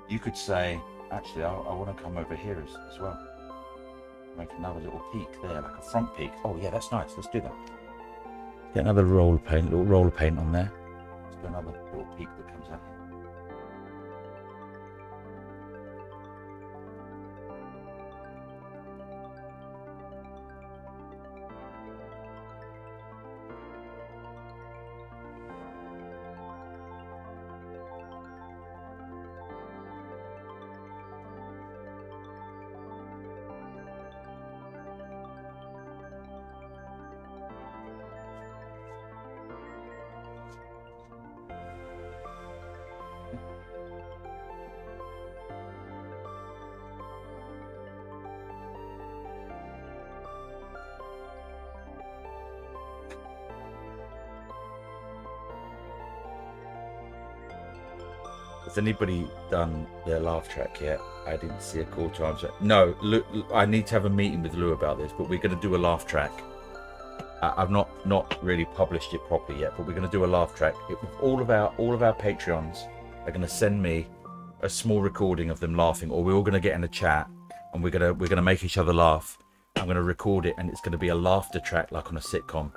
You could say, actually, I want to come over here as well. Make another little peak there, like a front peak. Oh yeah, that's nice. Let's do that. Get another roll of paint, little roll of paint on there. Let's do another little peak that comes out here. Has anybody done their laugh track yet? I didn't see a call to answer. No, I need to have a meeting with Lou about this, but we're going to do a laugh track. I've not really published it properly yet, but we're going to do a laugh track. All of our Patreons are going to send me a small recording of them laughing, or we're all going to get in a chat and we're going to make each other laugh. I'm going to record it, and it's going to be a laughter track like on a sitcom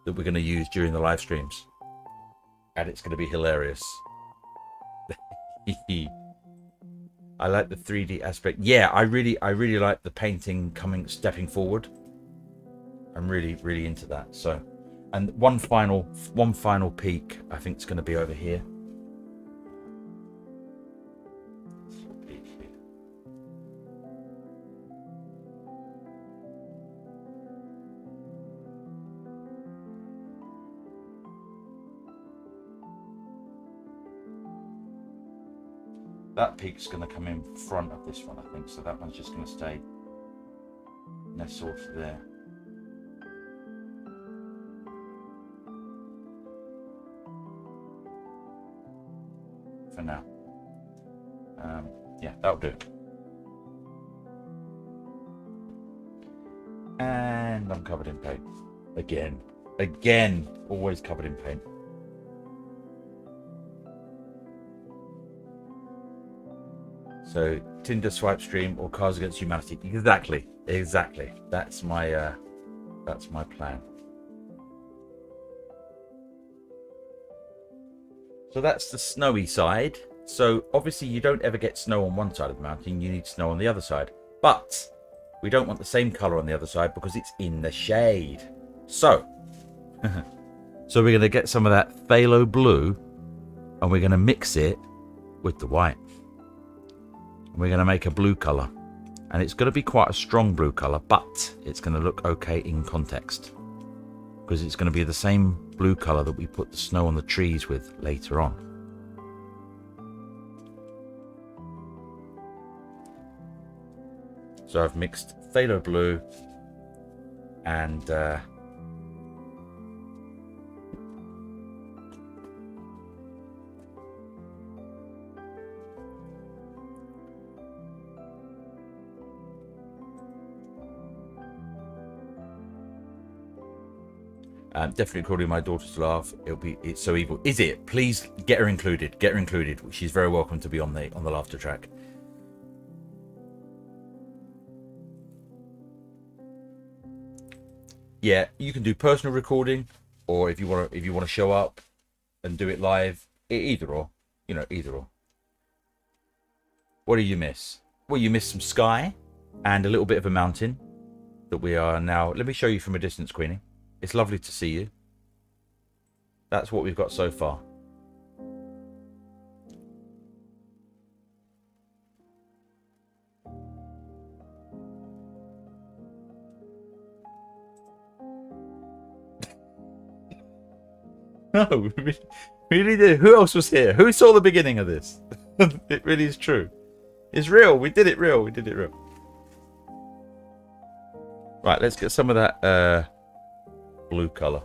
that we're going to use during the live streams, and it's going to be hilarious. I like the 3D aspect. Yeah, I really like the painting stepping forward. I'm really into that. So, and one final peak I think it's going to be over here. That peak's going to come in front of this one, I think. So that one's just going to stay nestled there. For now. Yeah, that'll do. And I'm covered in paint. Again, always covered in paint. So Tinder swipe stream or Cards Against Humanity. Exactly. That's my plan. So that's the snowy side. So obviously you don't ever get snow on one side of the mountain. You need snow on the other side. But we don't want the same color on the other side because it's in the shade. So, so we're going to get some of that phthalo blue and we're going to mix it with the white. We're going to make a blue color, and it's going to be quite a strong blue color, but it's going to look okay in context because it's going to be the same blue color that we put the snow on the trees with later on. So I've mixed phthalo blue and definitely recording my daughter's laugh. It's so evil. Is it? Please get her included. She's very welcome to be on the laughter track. Yeah, you can do personal recording, or if you want to show up and do it live, either or. What do you miss? Well, you miss some sky and a little bit of a mountain that we are now. Let me show you from a distance, Queenie. It's lovely to see you. That's what we've got so far. No, we really did. Who else was here? Who saw the beginning of this? It really is true. It's real. We did it real. We did it real. Right, let's get some of that blue colour.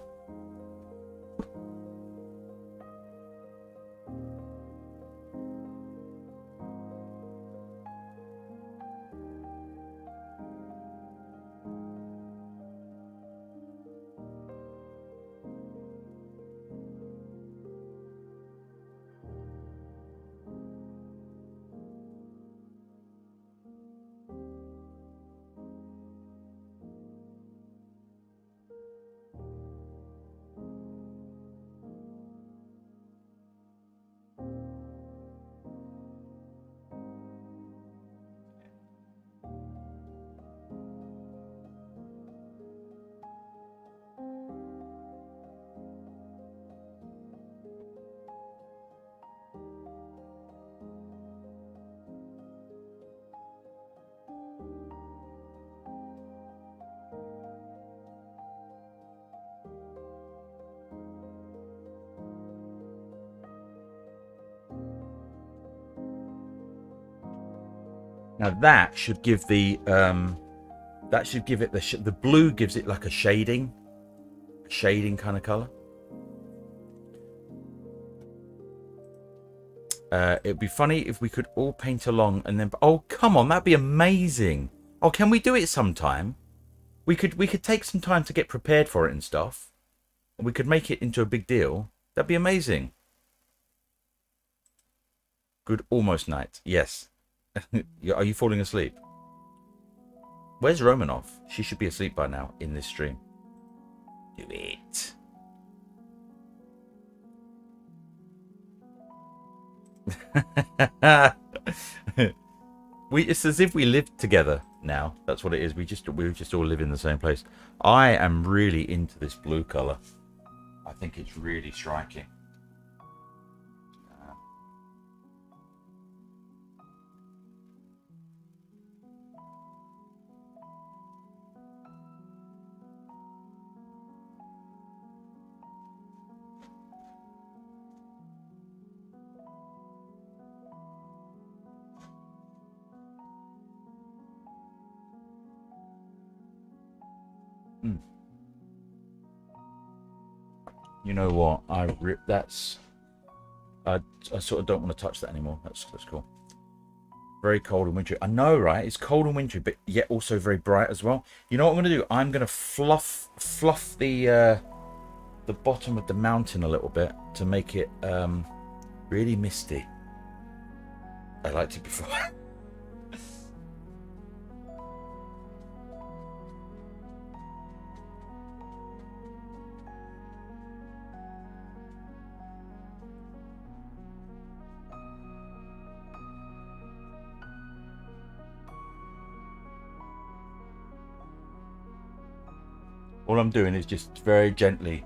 Now that should give the the blue gives it like a shading kind of color. It'd be funny if we could all paint along and then. Oh, come on, that'd be amazing. Oh, can we do it sometime? We could take some time to get prepared for it and stuff. And we could make it into a big deal. That'd be amazing. Good almost night. Yes. Are you falling asleep? Where's Romanov? She should be asleep by now in this stream. Do it. It's as if we lived together now. That's what it is. We just all live in the same place. I am really into this blue color. I think it's really striking. You know what? I sort of don't want to touch that anymore. That's cool. Very cold and wintry. I know, right? It's cold and wintry, but yet also very bright as well. You know what I'm going to do? I'm going to fluff the bottom of the mountain a little bit to make it really misty. I liked it before. All I'm doing is just very gently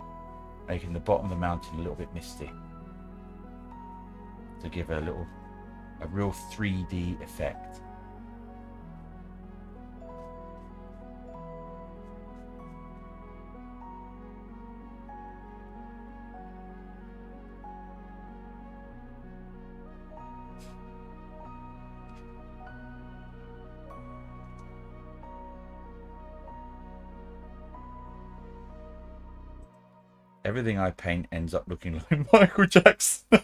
making the bottom of the mountain a little bit misty to give a real 3D effect. Everything I paint ends up looking like Michael Jackson.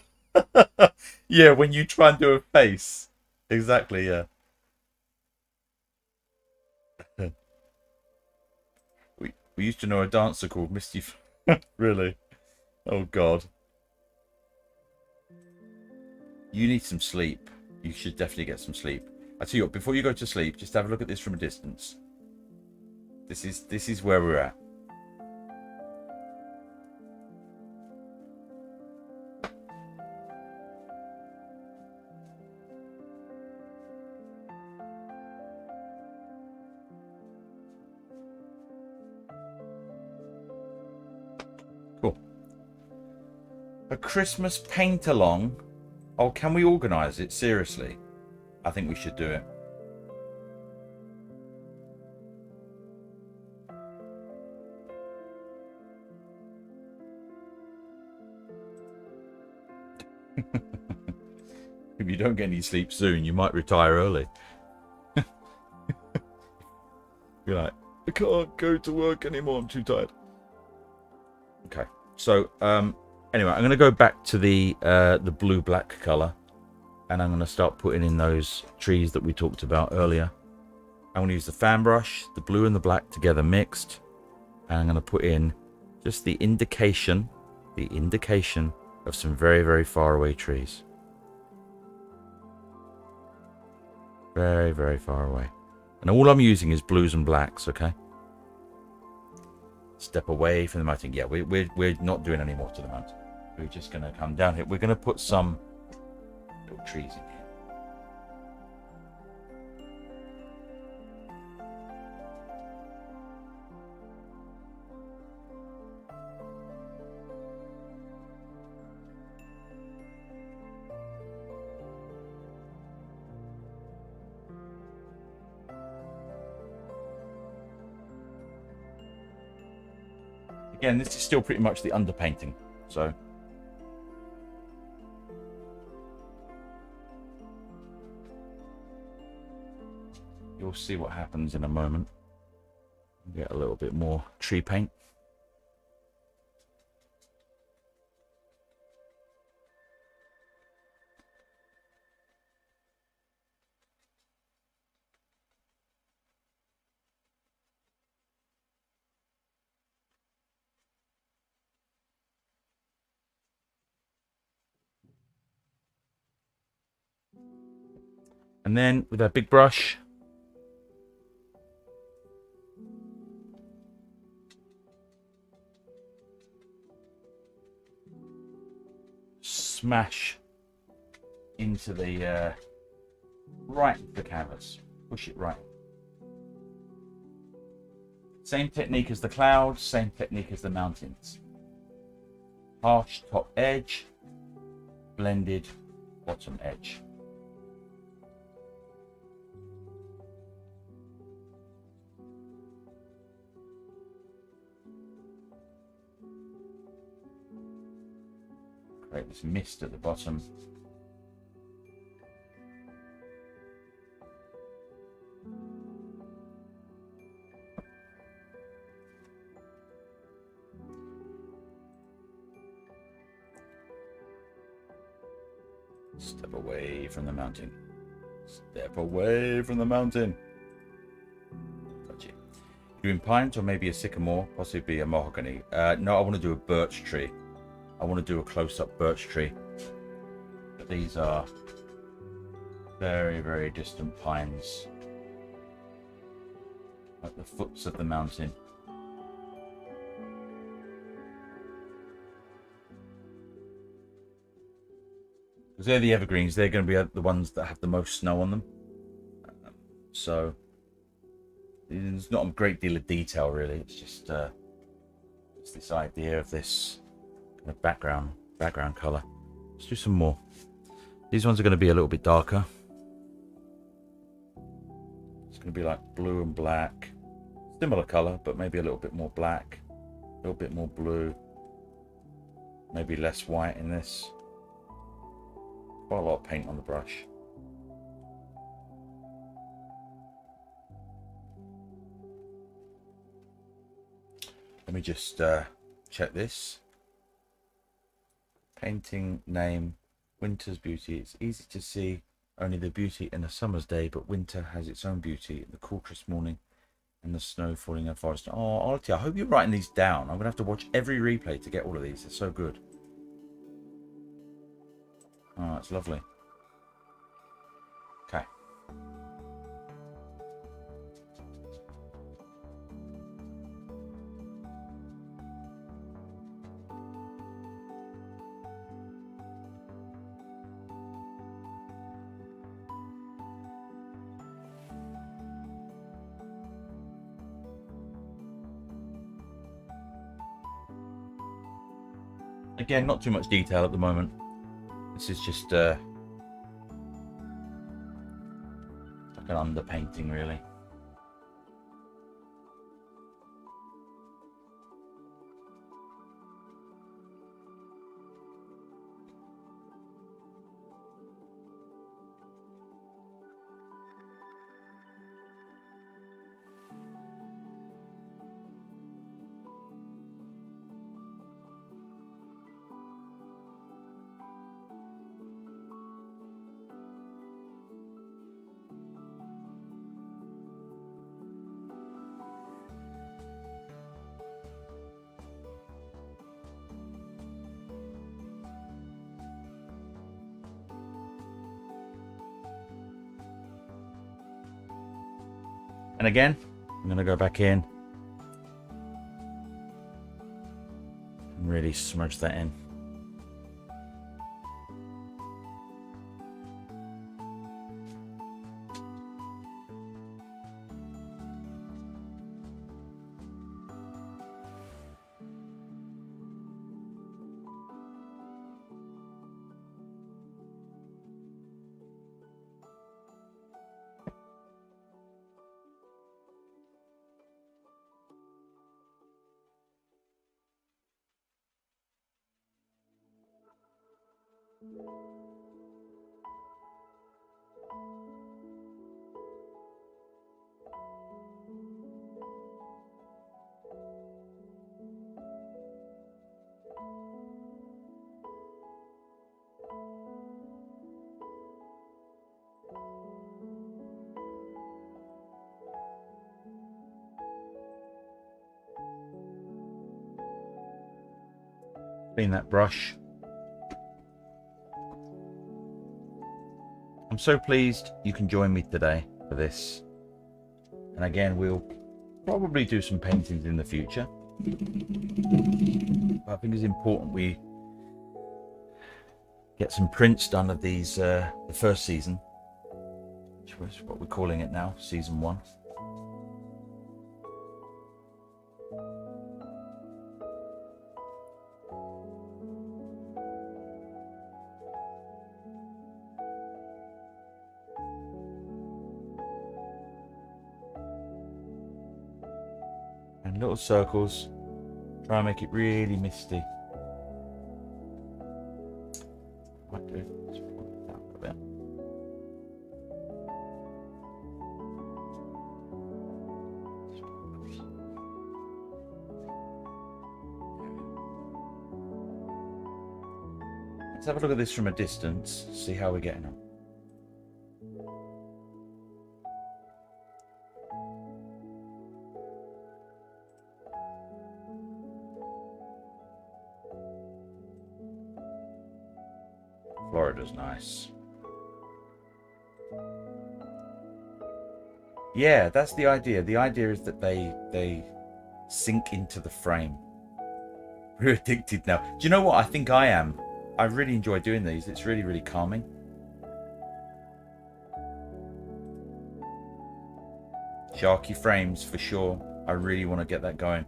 Yeah, when you try and do a face. Exactly, yeah. We used to know a dancer called Misty. Really? Oh, God. You need some sleep. You should definitely get some sleep. I tell you what, before you go to sleep, just have a look at this from a distance. This is where we're at. A Christmas paint along. Oh, can we organise it? Seriously. I think we should do it. If you don't get any sleep soon, you might retire early. You're like, I can't go to work anymore, I'm too tired. Okay, so anyway, I'm going to go back to the blue-black colour, and I'm going to start putting in those trees that we talked about earlier. I'm going to use the fan brush, the blue and the black together mixed, and I'm going to put in just the indication of some very, very far away trees. Very, very far away. And all I'm using is blues and blacks, okay? Step away from the mountain. Yeah, we're not doing any more to the mountain. We're just going to come down here. We're going to put some little trees in here. Again, this is still pretty much the underpainting, so you'll see what happens in a moment. Get a little bit more tree paint. And then with our big brush, smash into the right into the canvas. Push it right. Same technique as the clouds, same technique as the mountains. Harsh top edge, blended bottom edge. Create this mist at the bottom. Step away from the mountain. Step away from the mountain. Gotcha. Doing pines or maybe a sycamore, possibly a mahogany. No, I want to do a birch tree. I want to do a close-up birch tree. But these are very, very distant pines. At the foots of the mountain. Because they're the evergreens, they're going to be the ones that have the most snow on them. So there's not a great deal of detail really. It's just this idea of this kind of background color. Let's do some more. These ones are going to be a little bit darker. It's going to be like blue and black, similar color, but maybe a little bit more black, a little bit more blue, maybe less white in this. Quite a lot of paint on the brush. Let me just check this. Painting name, Winter's Beauty. It's easy to see only the beauty in a summer's day, but winter has its own beauty. The cool crisp morning and the snow falling in the forest. Oh, Artie, I hope you're writing these down. I'm going to have to watch every replay to get all of these. They're so good. Oh, that's lovely. Okay. Again, not too much detail at the moment. This is just like an underpainting, really. And again, I'm going to go back in and really smudge that in. Clean that brush. I'm so pleased you can join me today for this. And again, we'll probably do some paintings in the future. But I think it's important we get some prints done of these, the first season, which was what we're calling it now, season 1. And little circles, try and make it really misty. Might do. Let's point it down a bit. Let's have a look at this from a distance, see how we're getting on. Florida's nice. Yeah, that's the idea. The idea is that they sink into the frame. We're addicted now. Do you know what? I think I am. I really enjoy doing these. It's really, really calming. Sharky frames for sure. I really want to get that going.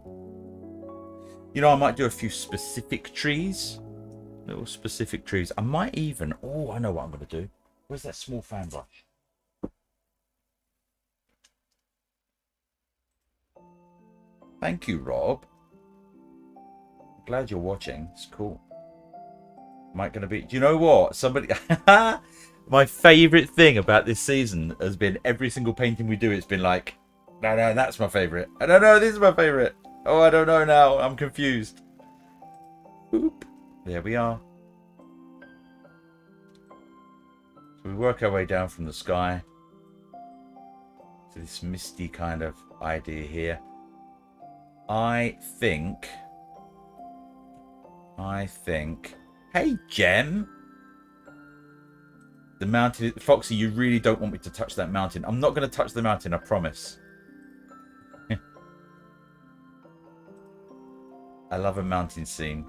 You know, I might do a few specific trees. Little specific trees. I might even... Oh, I know what I'm going to do. Where's that small fan brush? Thank you, Rob. Glad you're watching. It's cool. Might gonna be... Do you know what? Somebody... My favourite thing about this season has been every single painting we do, it's been like, no, that's my favourite. I don't know, this is my favourite. Oh, I don't know now. I'm confused. Boop. There we are. So we work our way down from the sky to this misty kind of idea here. I think... Hey, Gem. The mountain... Foxy, you really don't want me to touch that mountain. I'm not going to touch the mountain, I promise. I love a mountain scene.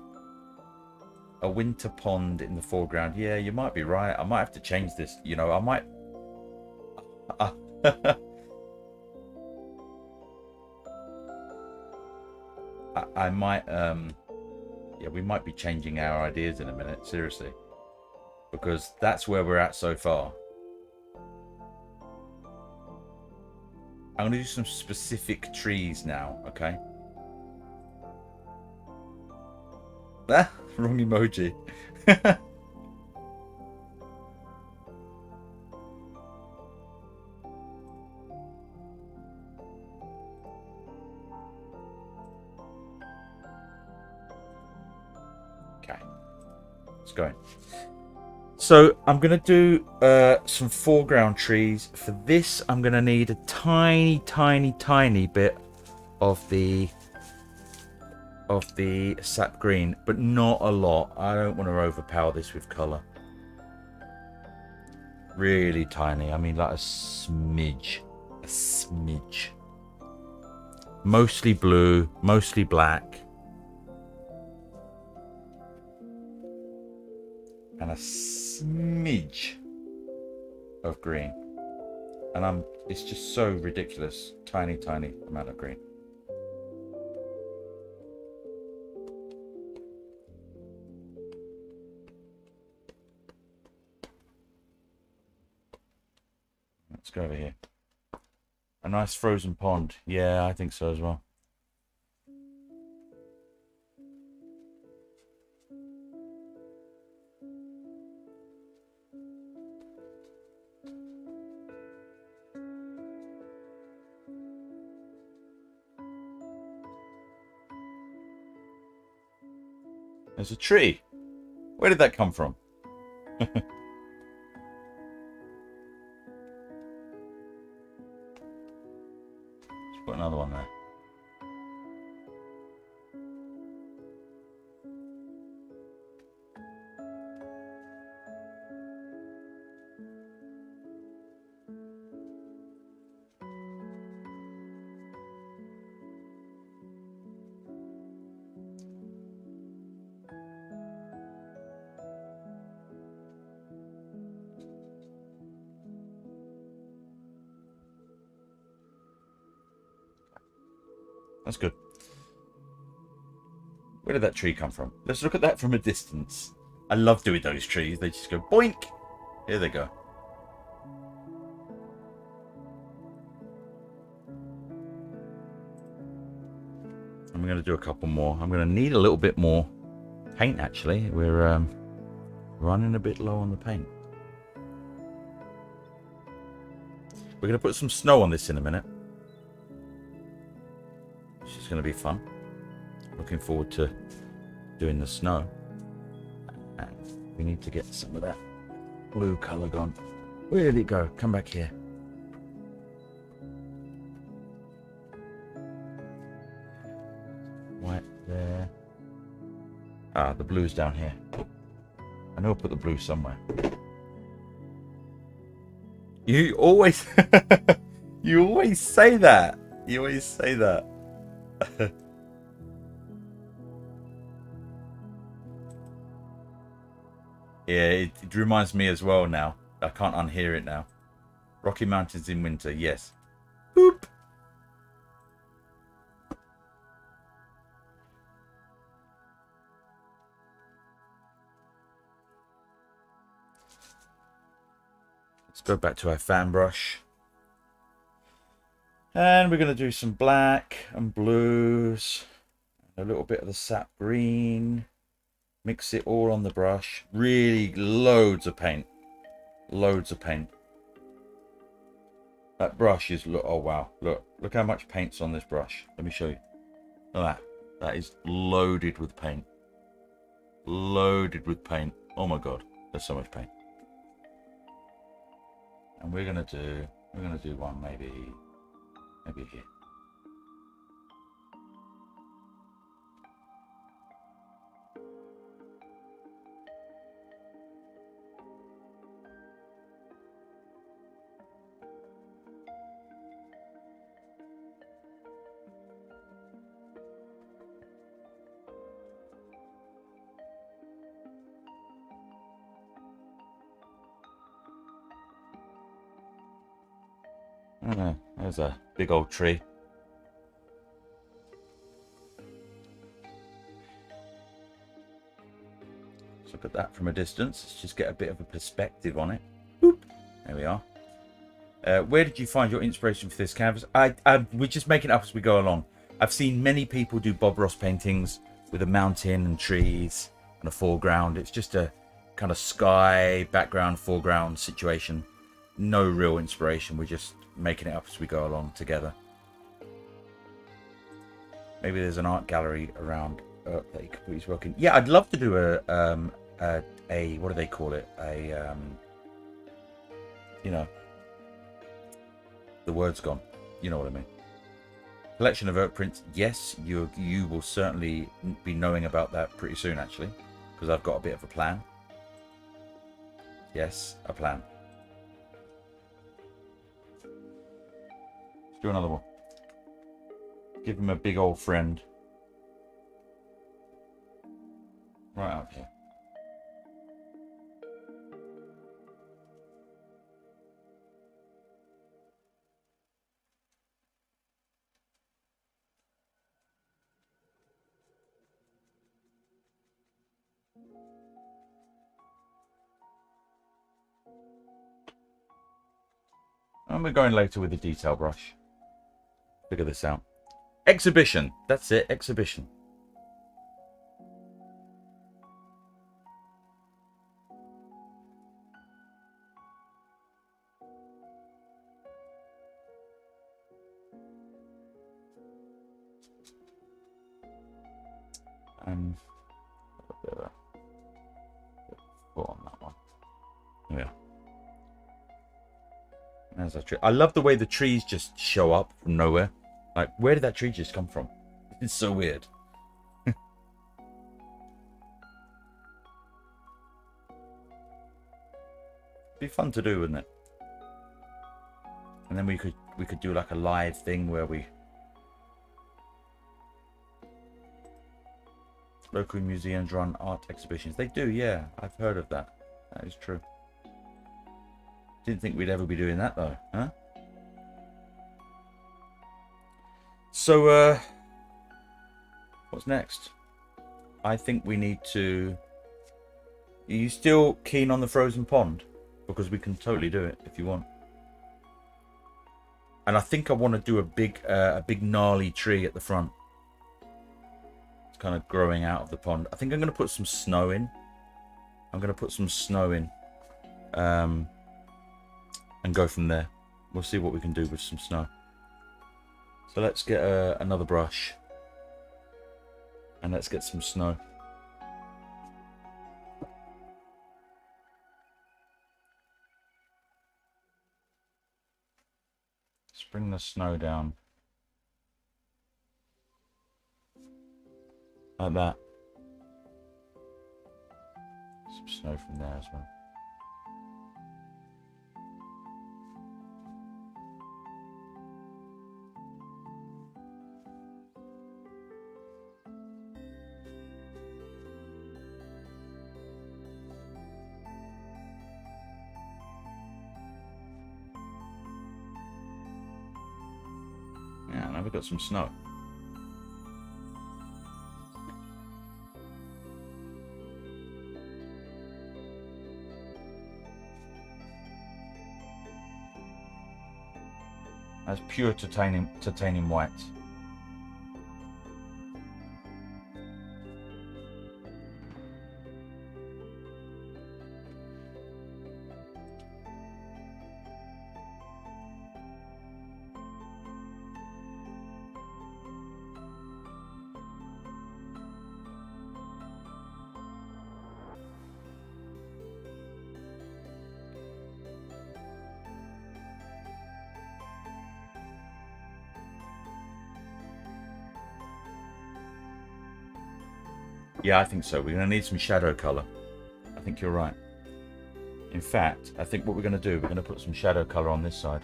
A winter pond in the foreground. Yeah, you might be right. I might have to change this. You know, I might... I might Yeah, we might be changing our ideas in a minute, seriously. Because that's where we're at so far. I'm going to do some specific trees now, okay? Ah, wrong emoji. Okay, let's go. So I'm going to do some foreground trees. For this, I'm going to need a tiny, tiny, tiny bit of the sap green, but not a lot. I don't want to overpower this with colour. Really tiny. I mean, like a smidge. A smidge. Mostly blue, mostly black. And a smidge of green. And it's just so ridiculous. Tiny, tiny amount of green. Let's go over here. A nice frozen pond. Yeah, I think so as well. There's a tree. Where did that come from? Let's put another one there. That's good. Where did that tree come from? Let's look at that from a distance. I love doing those trees. They just go boink. Here they go. I'm going to do a couple more. I'm going to need a little bit more paint, actually. We're running a bit low on the paint. We're going to put some snow on this in a minute. Which is going to be fun. Looking forward to doing the snow. And we need to get some of that blue colour gone. Where did it go? Come back here. White there. Ah, the blue's down here. I know I'll put the blue somewhere. You always you always say that. You always say that. Yeah, it reminds me as well now. I can't unhear it now. Rocky Mountains in winter, yes. Boop. Let's go back to our fan brush. And we're going to do some black and blues. A little bit of the sap green. Mix it all on the brush. Really loads of paint. Loads of paint. That brush is, look, oh wow. Look how much paint's on this brush. Let me show you. Look at that. That is loaded with paint. Loaded with paint. Oh my god. There's so much paint. And we're gonna do one maybe here. There's a big old tree. look at that from a distance. Let's just get a bit of a perspective on it. Boop. There we are. Where did you find your inspiration for this canvas? We're just making it up as we go along. I've seen many people do Bob Ross paintings with a mountain and trees and a foreground. It's just a kind of sky, background, foreground situation. No real inspiration. We're just making it up as we go along together. Maybe there's an art gallery around that he could put his work in. Yeah, I'd love to do a what do they call it? You know, the word's gone. You know what I mean. Collection of Erc prints. Yes, you will certainly be knowing about that pretty soon, actually, because I've got a bit of a plan. Yes, a plan. Let's do another one. Give him a big old friend. Right up here. And we're going later with the detail brush. Figure this out. Exhibition. That's it. Exhibition. On that one. Yeah. There's a tree. I love the way the trees just show up from nowhere. Like, where did that tree just come from? It's so weird. Be fun to do, wouldn't it? And then we could do like a live thing where we local museums run art exhibitions. They do, yeah. I've heard of that. That is true. Didn't think we'd ever be doing that though, huh? So, what's next? I think we need to... Are you still keen on the frozen pond? Because we can totally do it if you want. And I think I want to do a big gnarly tree at the front. It's kind of growing out of the pond. I think I'm going to put some snow in. I'm going to put some snow in. And go from there. We'll see what we can do with some snow. So let's get another brush. And let's get some snow. Let's bring the snow down. Like that. Some snow from there as well. Yeah, now we've got some snow. That's pure titanium white. Yeah, I think so. We're going to need some shadow color. I think you're right. In fact, I think what we're going to do, we're going to put some shadow color on this side.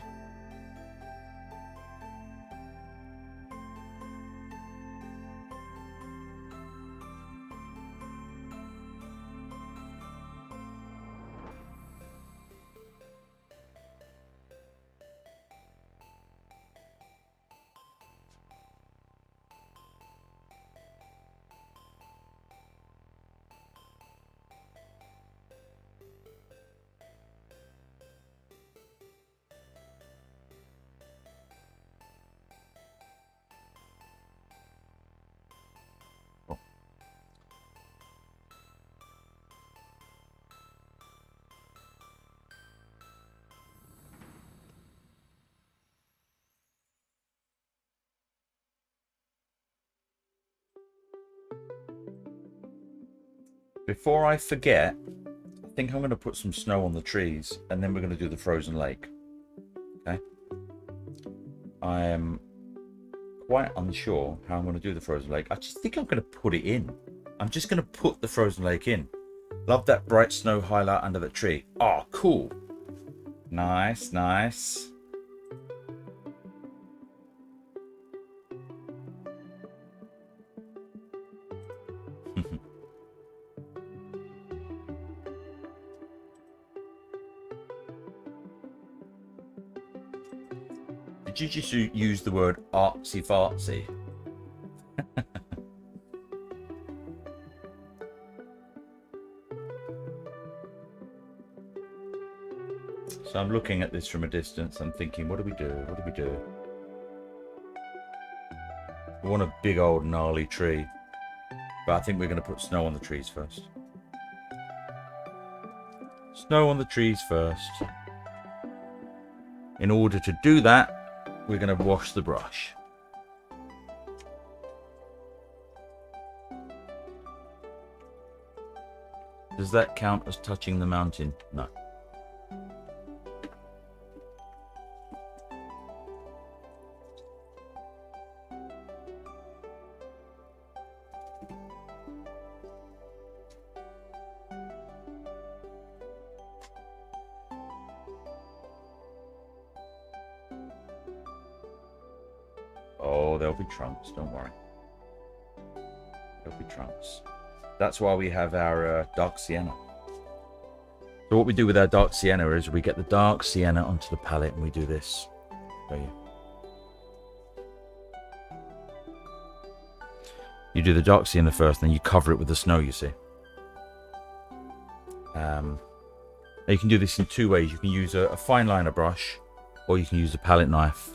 Before I forget, I think I'm going to put some snow on the trees, and then we're going to do the frozen lake. Okay. I am quite unsure how I'm going to do the frozen lake. I just think I'm going to put it in. I'm just going to put the frozen lake in. Love that bright snow highlight under the tree. Oh, cool. Nice, nice. Did you just use the word artsy fartsy? So I'm looking at this from a distance. I'm thinking, what do we do? What do we do? We want a big old gnarly tree. But I think we're going to put snow on the trees first. Snow on the trees first. In order to do that, we're going to wash the brush. Does that count as touching the mountain? No. Oh, there'll be trunks, don't worry. There'll be trunks. That's why we have our dark sienna. So what we do with our dark sienna is we get the dark sienna onto the palette and we do this. Show you. You do the dark sienna first, then you cover it with the snow, you see. You can do this in two ways. You can use a fine liner brush, or you can use a palette knife.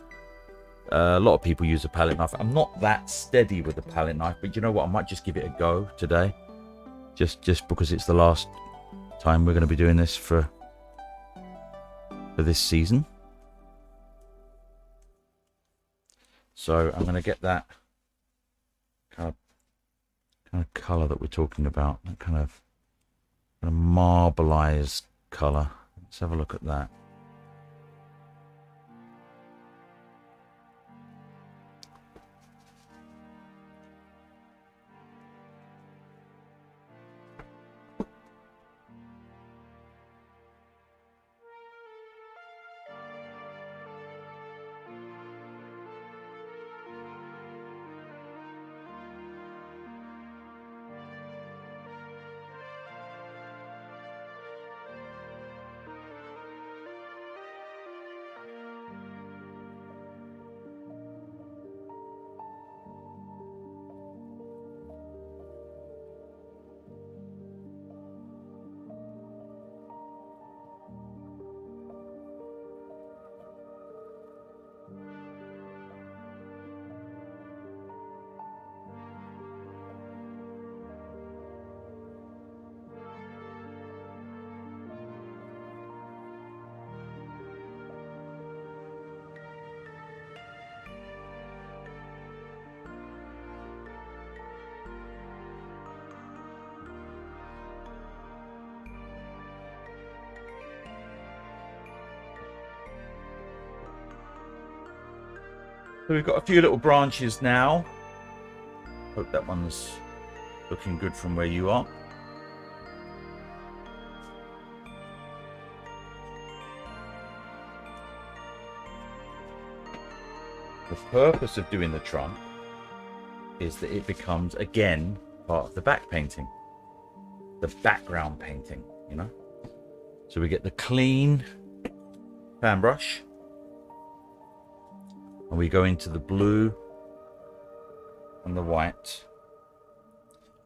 A lot of people use a palette knife. I'm not that steady with the palette knife, but you know what? I might just give it a go today. Just because it's the last time we're going to be doing this for this season. So I'm going to get that kind of color that we're talking about. That kind of marbleized color. Let's have a look at that. So we've got a few little branches now. Hope that one's looking good from where you are. The purpose of doing the trunk is that it becomes, again, part of the back painting. The background painting, you know? So we get the clean pan brush. And we go into the blue and the white.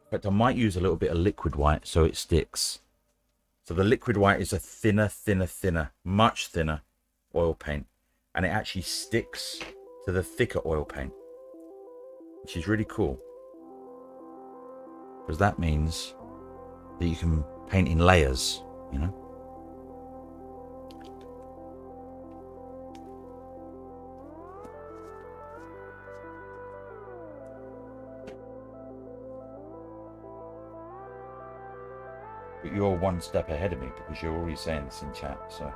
In fact, I might use a little bit of liquid white so it sticks. So the liquid white is a thinner, much thinner oil paint. And it actually sticks to the thicker oil paint, which is really cool. Because that means that you can paint in layers, you know? But you're one step ahead of me because you're already saying this in chat, so.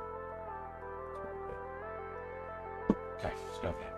Okay, let's go there.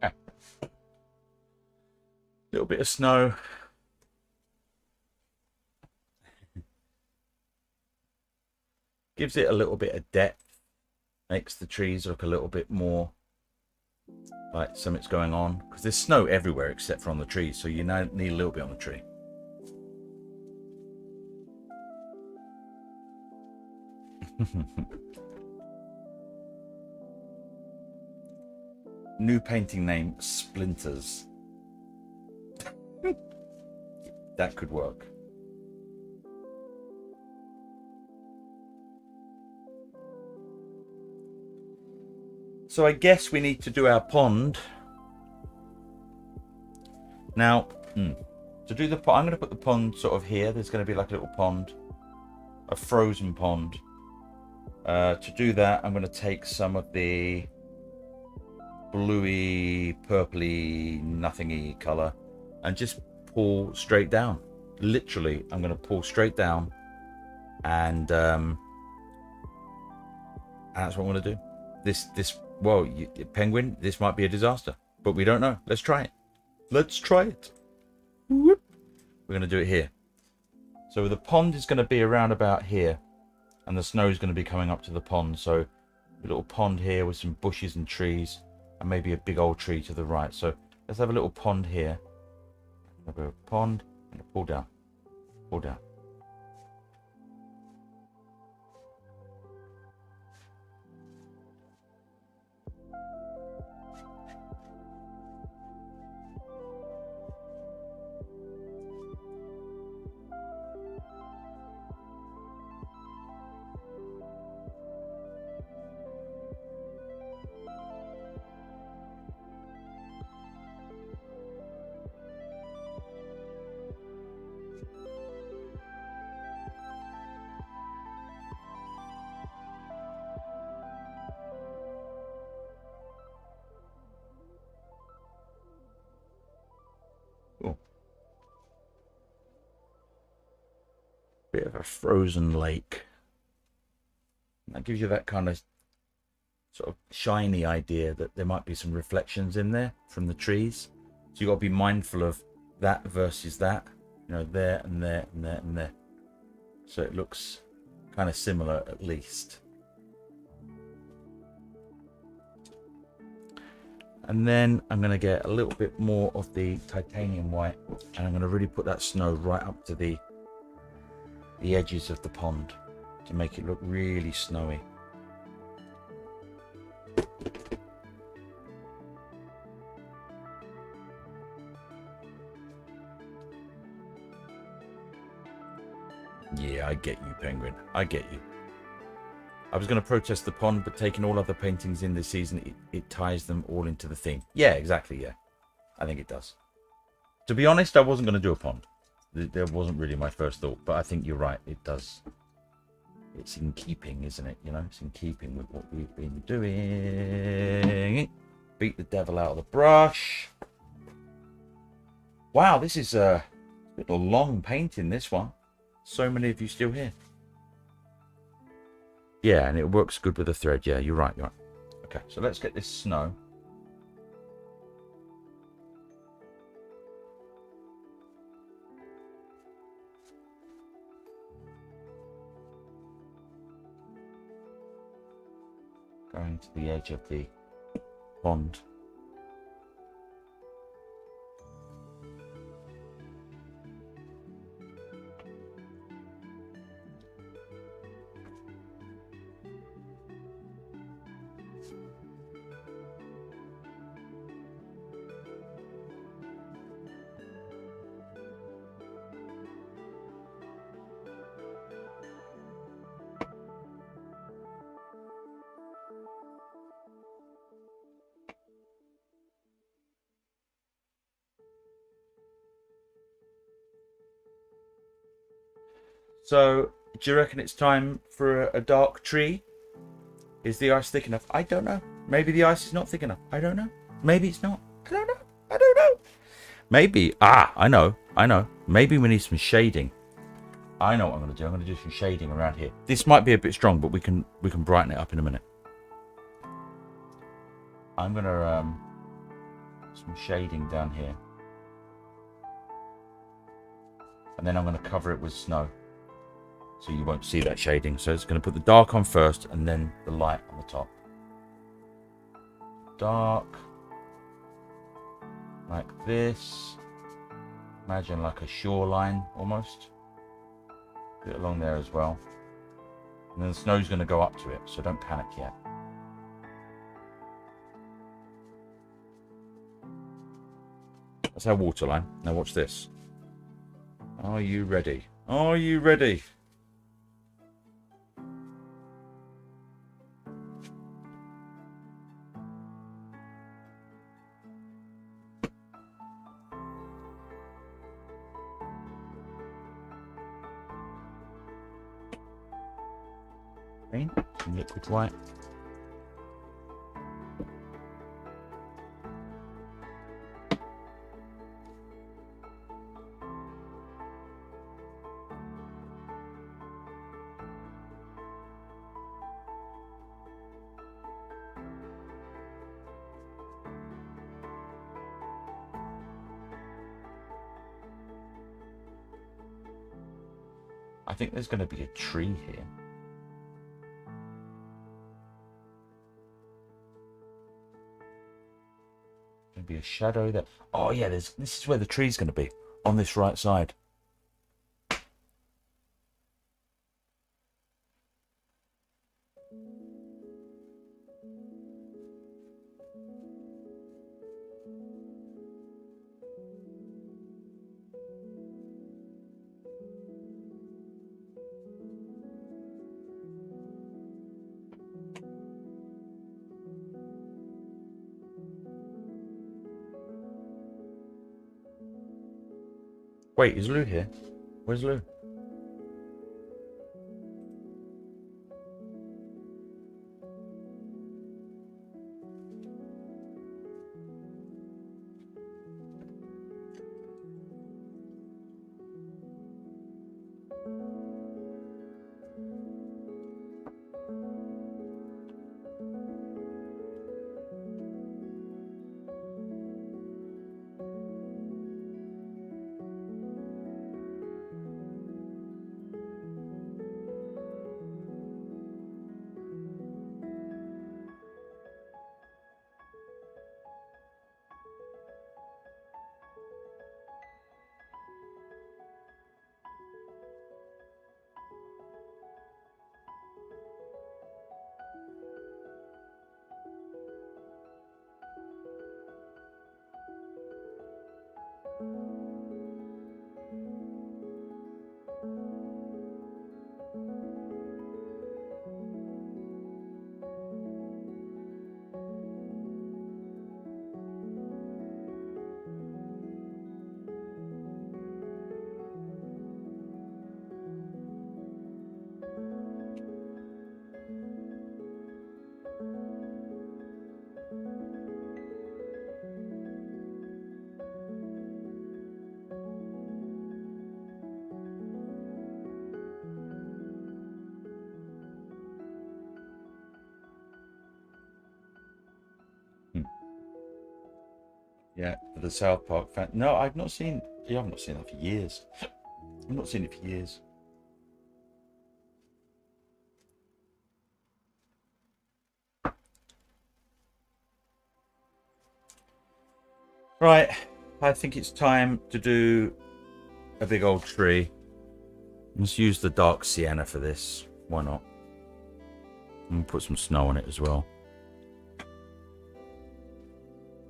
Okay. Little bit of snow. Gives it a little bit of depth. Makes the trees look a little bit more like something's going on. Because there's snow everywhere except for on the trees. So you now need a little bit on the tree. New painting name, Splinters. That could work. So I guess we need to do our pond. Now, to do the pond, I'm going to put the pond sort of here. There's going to be like a little pond, a frozen pond. To do that, I'm going to take some of the bluey, purpley, nothingy color and just pull straight down. Literally, I'm going to pull straight down, and that's what I'm going to do. Well, Penguin, this might be a disaster, but we don't know. Let's try it. Let's try it. Whoop. We're going to do it here. So the pond is going to be around about here, and the snow is going to be coming up to the pond. So a little pond here with some bushes and trees, and maybe a big old tree to the right. So let's have a little pond here. Have a pond and pull down. Pull down. Cool. Bit of a frozen lake. That gives you that kind of sort of shiny idea that there might be some reflections in there from the trees. So you've got to be mindful of that versus that. You know, there and there and there and there. So it looks kind of similar at least. And then I'm going to get a little bit more of the titanium white, and I'm going to really put that snow right up to the edges of the pond to make it look really snowy. Yeah, I get you, Penguin. I get you. I was going to protest the pond, but taking all other paintings in this season, it ties them all into the theme. Yeah, exactly, yeah. I think it does. To be honest, I wasn't going to do a pond. That wasn't really my first thought, but I think you're right. It does. It's in keeping, isn't it? You know, it's in keeping with what we've been doing. Beat the devil out of the brush. Wow, this is a little long painting, this one. So many of you still here. Yeah, and it works good with the thread. Yeah, you're right, you're right. Okay, so let's get this snow. Going to the edge of the pond. So, do you reckon it's time for a dark tree? Is the ice thick enough? I don't know. Maybe the ice is not thick enough. I don't know. Maybe it's not. I don't know. I don't know. Maybe. I know. Maybe we need some shading. I know what I'm going to do. I'm going to do some shading around here. This might be a bit strong, but we can brighten it up in a minute. I'm going to some shading down here. And then I'm going to cover it with snow. So you won't see that shading. So it's going to put the dark on first and then the light on the top. Dark. Like this. Imagine like a shoreline almost. Put it along there as well. And then the snow's going to go up to it. So don't panic yet. That's our waterline. Now watch this. Are you ready? Are you ready? Some liquid white. I think there's going to be a tree here. Going to be a shadow there. Oh yeah, this is where the tree's going to be, on this right side. Wait, is Lou here? Where's Lou? Yeah, for the South Park fan. No, I've not seen. Yeah, I've not seen that for years. I've not seen it for years. Right, I think it's time to do a big old tree. Let's use the dark sienna for this. Why not? And put some snow on it as well.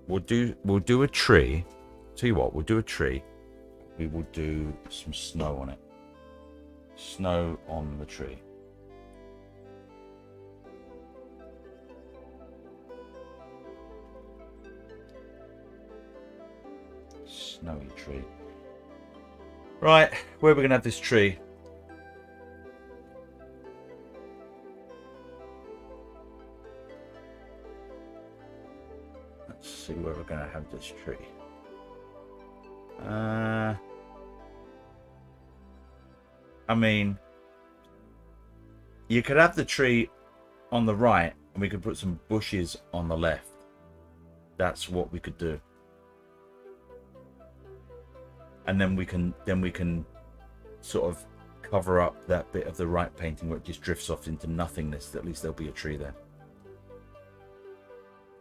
We'll do a tree. Tell you what, we'll do a tree. We will do some snow on it. Snow on the tree. Snowy tree. Right, where are we going to have this tree? Let's see where we're going to have this tree. I mean, you could have the tree on the right and we could put some bushes on the left. That's what we could do. And then we can sort of cover up that bit of the right painting where it just drifts off into nothingness. At least there'll be a tree there.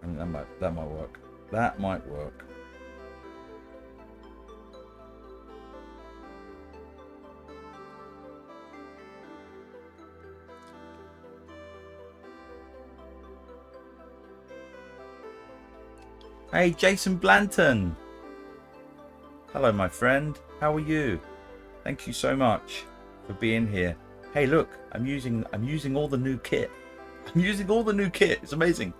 And that might work. That might work. Hey, Jason Blanton. Hello, my friend. How are you? Thank you so much for being here. Hey, look, I'm using all the new kit. I'm using all the new kit. It's amazing.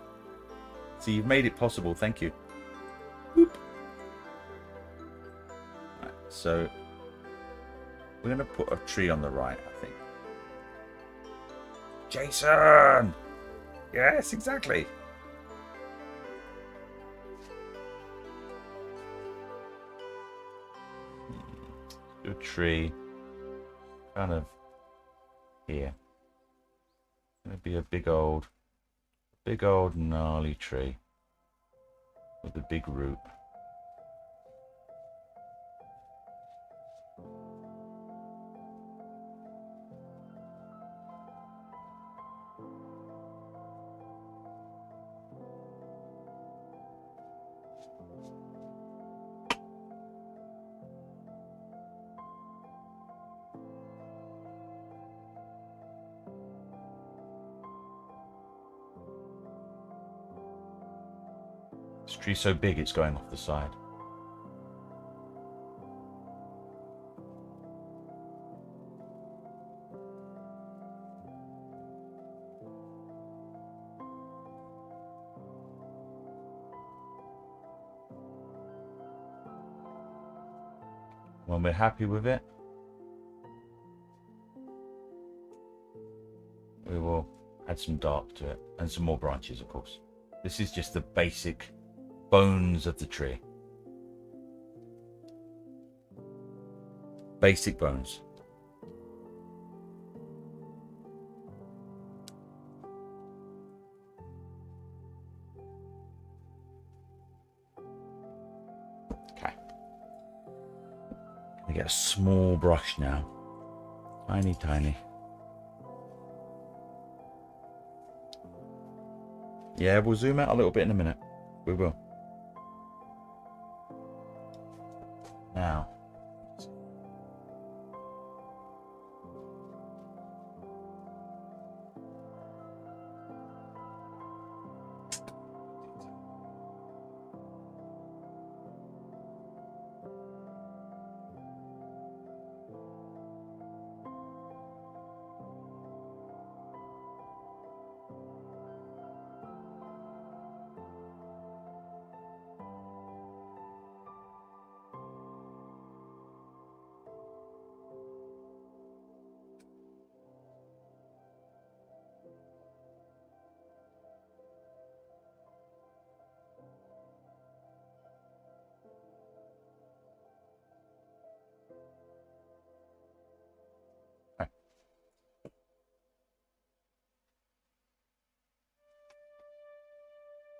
So you've made it possible. Thank you. Whoop. Right, so we're going to put a tree on the right, I think. Jason! Yes, exactly. Do a tree kind of here. It's going to be a big old gnarly tree with a big root. This tree's so big it's going off the side. When we're happy with it, we will add some dark to it and some more branches, of course. This is just the basic bones of the tree. Basic bones. Okay. I get a small brush now. Tiny, tiny. Yeah, we'll zoom out a little bit in a minute. We will. Now.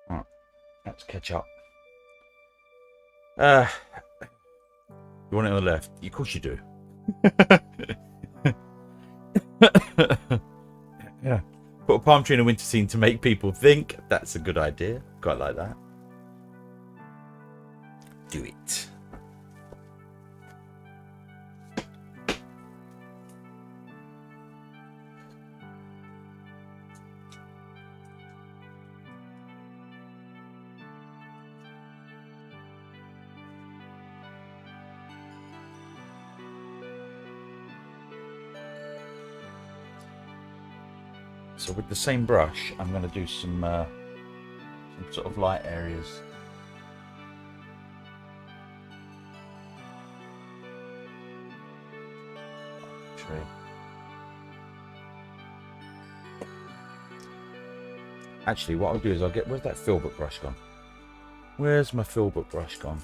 Right, let's catch up. Uh, you want it on the left? Of course you do. Yeah. Put a palm tree in a winter scene to make people think. That's a good idea. Quite like that. Do it. So with the same brush, I'm going to do some sort of light areas. Tree. Actually, what I'll do is I'll get... Where's that filbert brush gone? Where's my filbert brush gone?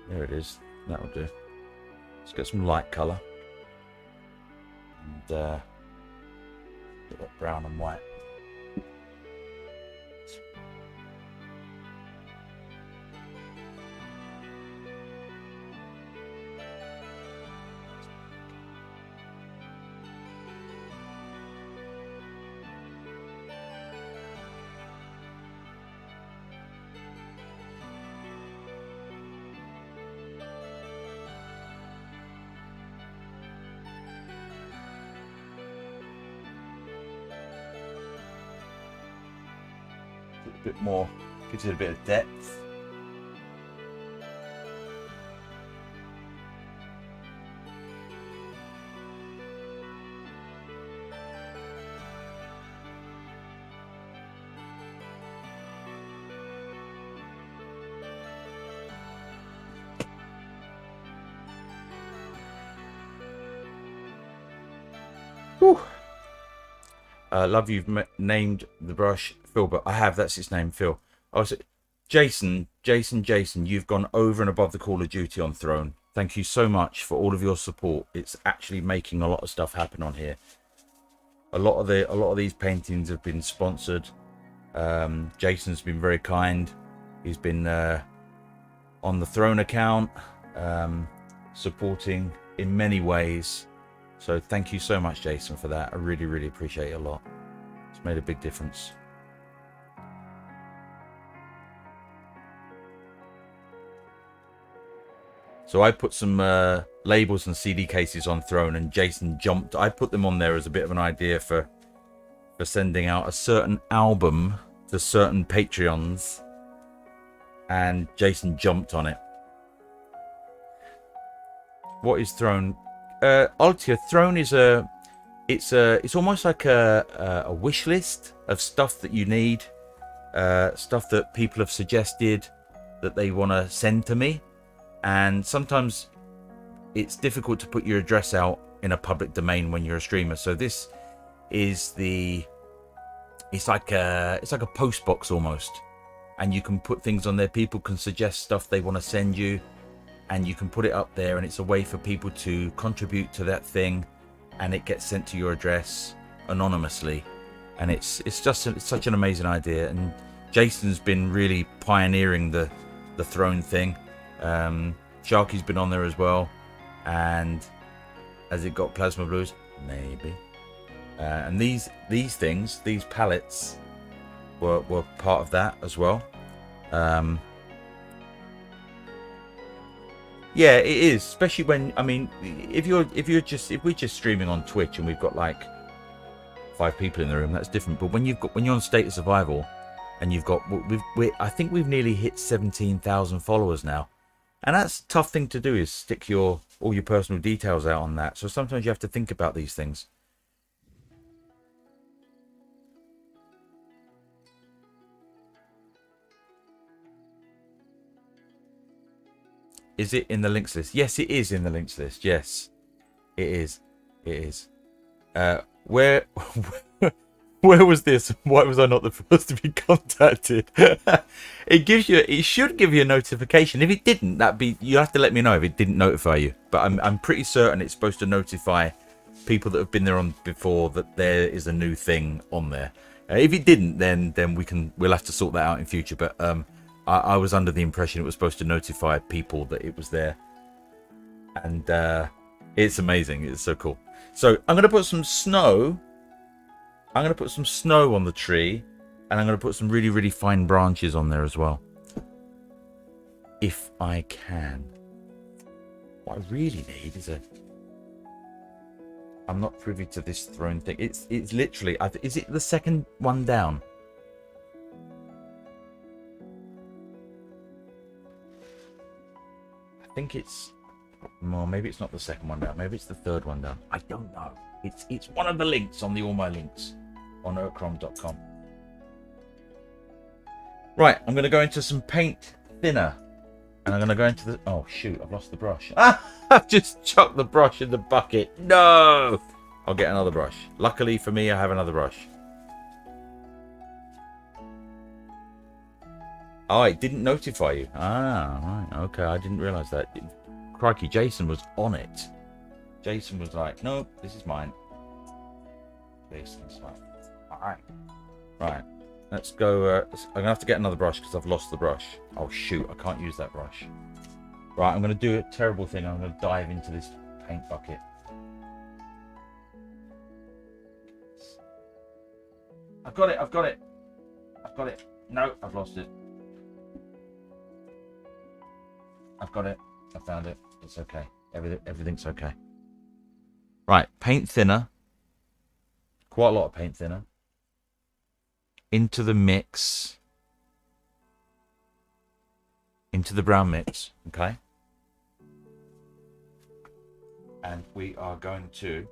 There it is. That'll do. Let's get some light colour. And get that brown and white. A bit more, gives it a bit of depth. Whew. Love you've named the brush Filbert. I have, that's its name, Phil. Oh, so Jason, you've gone over and above the Call of Duty on Throne. Thank you so much for all of your support. It's actually making a lot of stuff happen on here. A lot of these paintings have been sponsored. Jason's been very kind. He's been on the Throne account, supporting in many ways. So thank you so much, Jason, for that. I really, really appreciate it a lot. It's made a big difference. So I put some labels and CD cases on Throne, and Jason jumped. I put them on there as a bit of an idea for sending out a certain album to certain Patreons, and Jason jumped on it. What is Throne? Altia, Throne is it's almost like a wish list of stuff that you need, stuff that people have suggested that they want to send to me. And sometimes it's difficult to put your address out in a public domain when you're a streamer. So this is it's like a post box almost, and you can put things on there. People can suggest stuff they want to send you, and you can put it up there, and it's a way for people to contribute to that thing, and it gets sent to your address anonymously. And it's such an amazing idea. And Jason's been really pioneering the Throne thing. Sharky's been on there as well, and has it got plasma blues? Maybe. And these things, these palettes were part of that as well. Yeah, it is, especially when, I mean, if we're just streaming on Twitch and we've got like 5 people in the room, that's different. But when you're on State of Survival and you've got, I think we've nearly hit 17,000 followers now, and that's a tough thing to do, is stick all your personal details out on that. So sometimes you have to think about these things. Is it in the links list? Yes, it is in the links list. Yes, it is. It is. Where was this? Why was I not the first to be contacted? It should give you a notification. If it didn't, you have to let me know if it didn't notify you. But I'm pretty certain it's supposed to notify people that have been there on before that there is a new thing on there. If it didn't, then we'll have to sort that out in future. But I was under the impression it was supposed to notify people that it was there. And it's amazing. It's so cool. So I'm going to put some snow. I'm going to put some snow on the tree. And I'm going to put some really, really fine branches on there as well. If I can. What I really need is a... I'm not privy to this throne thing. It's literally... Is it the second one down? I think it's... Well, maybe it's not the second one down. Maybe it's the third one down. I don't know. It's one of the links on the All My Links on Ercrom.com. Right, I'm going to go into some paint thinner. And I'm going to go into the... Oh, shoot, I've lost the brush. Ah, I've just chucked the brush in the bucket. No! I'll get another brush. Luckily for me, I have another brush. Oh, it didn't notify you. Ah, right. Okay, I didn't realise that. Crikey, Jason was on it. Jason was like, nope, this is mine. Jason's like, alright. Right. Let's go. I'm going to have to get another brush because I've lost the brush. Oh, shoot. I can't use that brush. Right, I'm going to do a terrible thing. I'm going to dive into this paint bucket. I've got it. I've got it. I've got it. No, I've lost it. I've got it. I found it. It's okay. Everything's okay. Right, paint thinner. Quite a lot of paint thinner. Into the mix. Into the brown mix. Okay. And we are going to...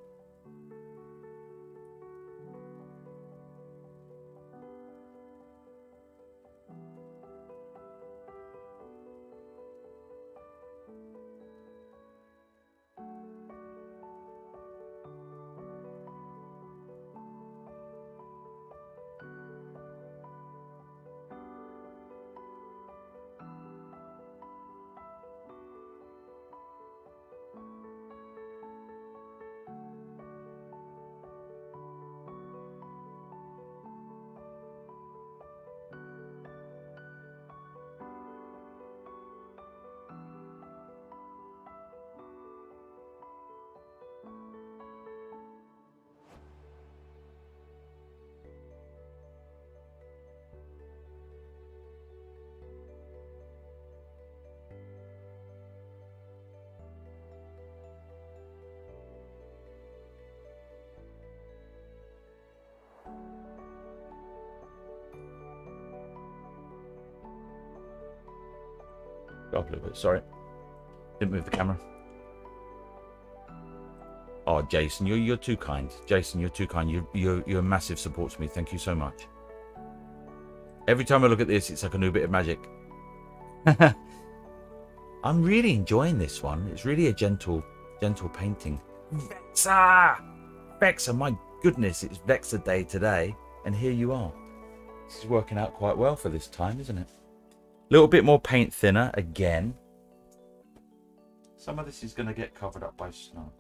Go up a little bit, sorry. Didn't move the camera. Oh, Jason, you're too kind. Jason, you're too kind. You're a massive support to me. Thank you so much. Every time I look at this, it's like a new bit of magic. I'm really enjoying this one. It's really a gentle painting. Vexa! Vexa, my goodness, it's Vexa Day today. And here you are. This is working out quite well for this time, isn't it? A little bit more paint thinner again. Some of this is going to get covered up by snow.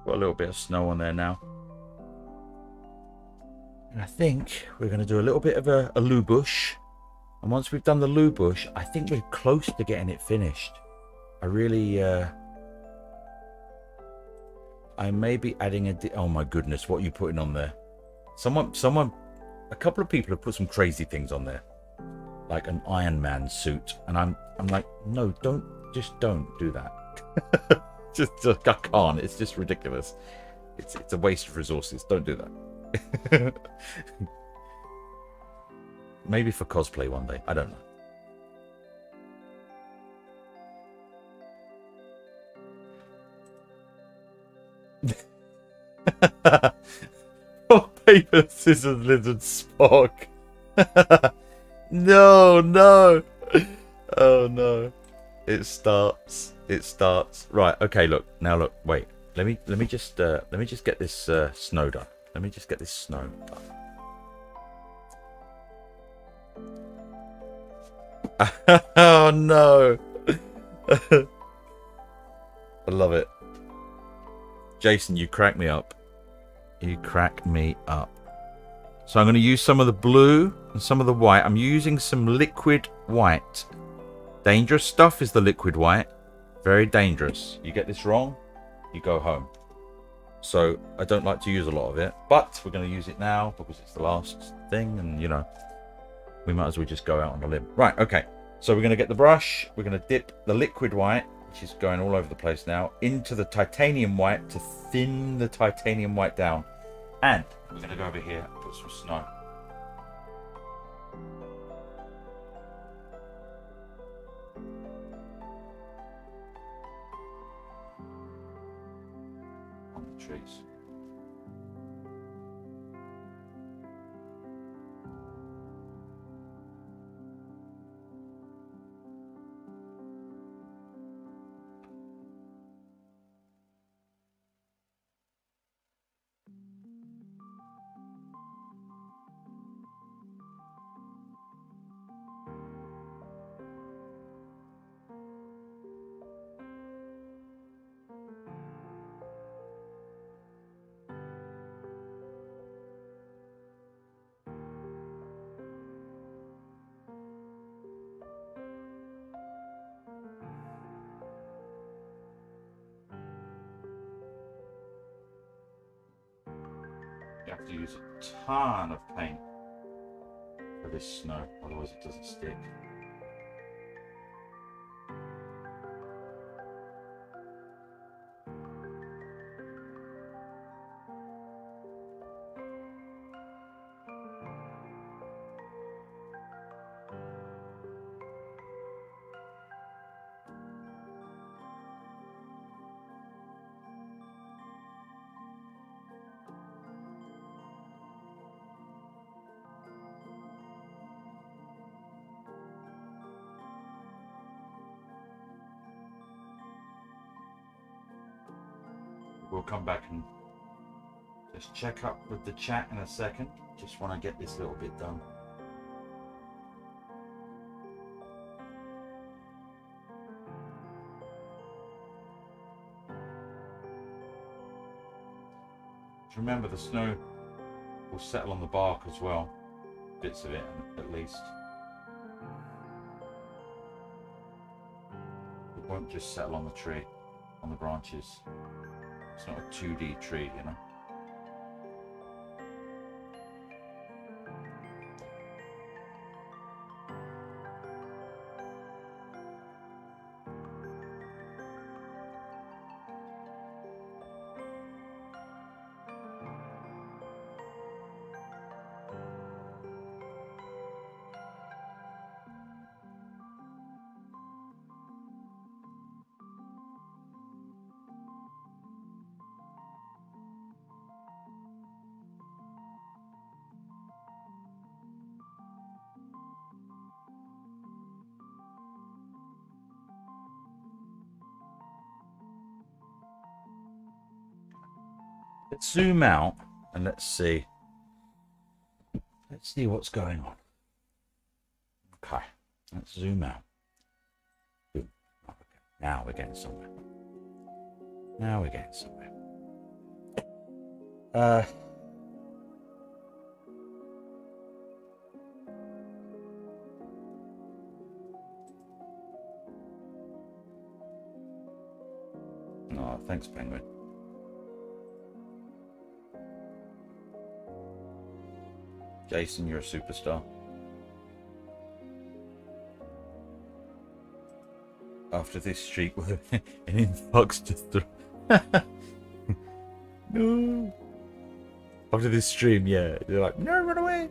Got a little bit of snow on there now. And I think we're going to do a little bit of a loo bush. And once we've done the loo bush, I think we're close to getting it finished. I really... I may be adding a... Oh my goodness, what are you putting on there? A couple of people have put some crazy things on there. Like an Iron Man suit. And I'm like, no, don't do that. Just I can't. It's just ridiculous. It's a waste of resources. Don't do that. Maybe for cosplay one day. I don't know. Paper, scissors, lizard, Spock. No, no. Oh no. It starts. It starts. Right. Okay. Look. Now look. Wait. Let me just get this snow done. Let me just get this snow done. Oh no. I love it. Jason, you crack me up. You crack me up. So I'm going to use some of the blue and some of the white. I'm using some liquid white. Dangerous stuff is the liquid white. Very dangerous. You get this wrong, you go home. So I don't like to use a lot of it, but we're going to use it now because it's the last thing, and you know, we might as well just go out on a limb. Right, okay. So we're going to get the brush. We're going to dip the liquid white, which is going all over the place now, into the titanium white to thin the titanium white down. And we're going to go over here and put some snow. On the trees. You have to use a ton of paint for this snow, otherwise it doesn't stick. We'll come back and just check up with the chat in a second. Just want to get this little bit done. Remember, the snow will settle on the bark as well, bits of it at least. It won't just settle on the tree, on the branches. It's not a 2D tree, you know. Let's zoom out and let's see. Let's see what's going on. Okay, let's zoom out. Boom. Oh, okay. Now we're getting somewhere. Now we're getting somewhere. Oh, thanks, Penguin. Jason, you're a superstar. After this streak, an influx just no. After this stream, yeah, they're like, no, run away.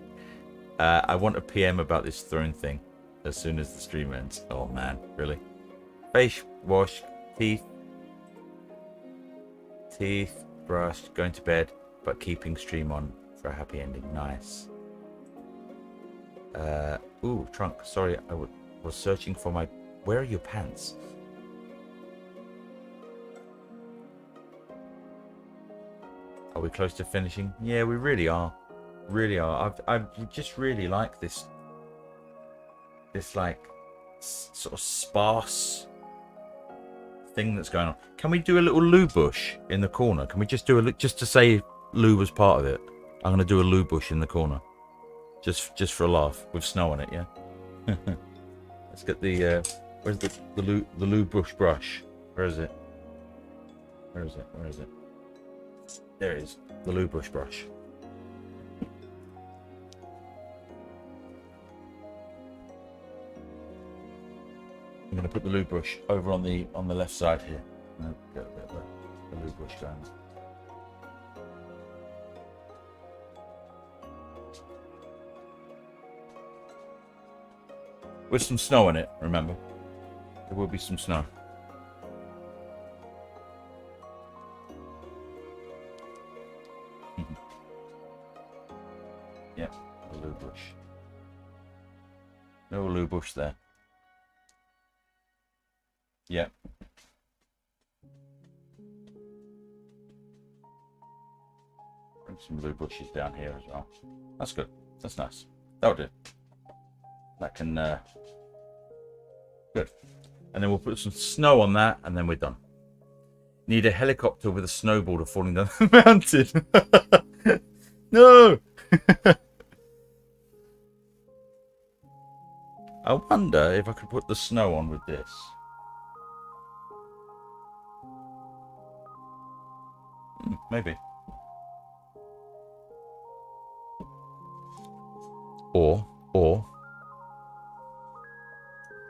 I want a PM about this throne thing as soon as the stream ends. Oh man, really? Face wash, teeth, brushed, going to bed, but keeping stream on for a happy ending. Nice. Ooh, trunk. Sorry, I was searching for my... Where are your pants? Are we close to finishing? Yeah, we really are. Really are. I just really like this like sort of sparse thing that's going on. Can we do a little loo bush in the corner? Can we just do a just to say loo was part of it? I'm gonna do a loo bush in the corner, just for a laugh with snow on it. Yeah. Let's get the where's the loo bush brush? Where is it? Where is it? Where is it? There it is. The loo bush brush. I'm going to put the loo bush over on the left side here. And get a bit of the loo bush going. With some snow in it, remember? There will be some snow. Yep, a loo bush. No loo bush there. Yeah. Bring some blue bushes down here as well. That's good. That's nice. That'll do. That can good. And then we'll put some snow on that, and then we're done. Need a helicopter with a snowboarder falling down the mountain. No. I wonder if I could put the snow on with this. Maybe. Or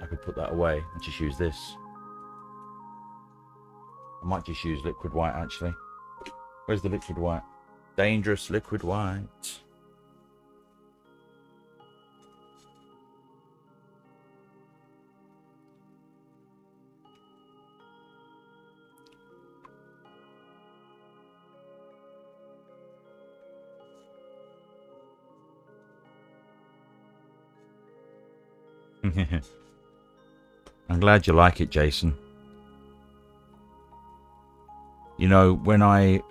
I could put that away and just use this. I might just use liquid white actually. Where's the liquid white? Dangerous liquid white. I'm glad you like it, Jason. You know, when I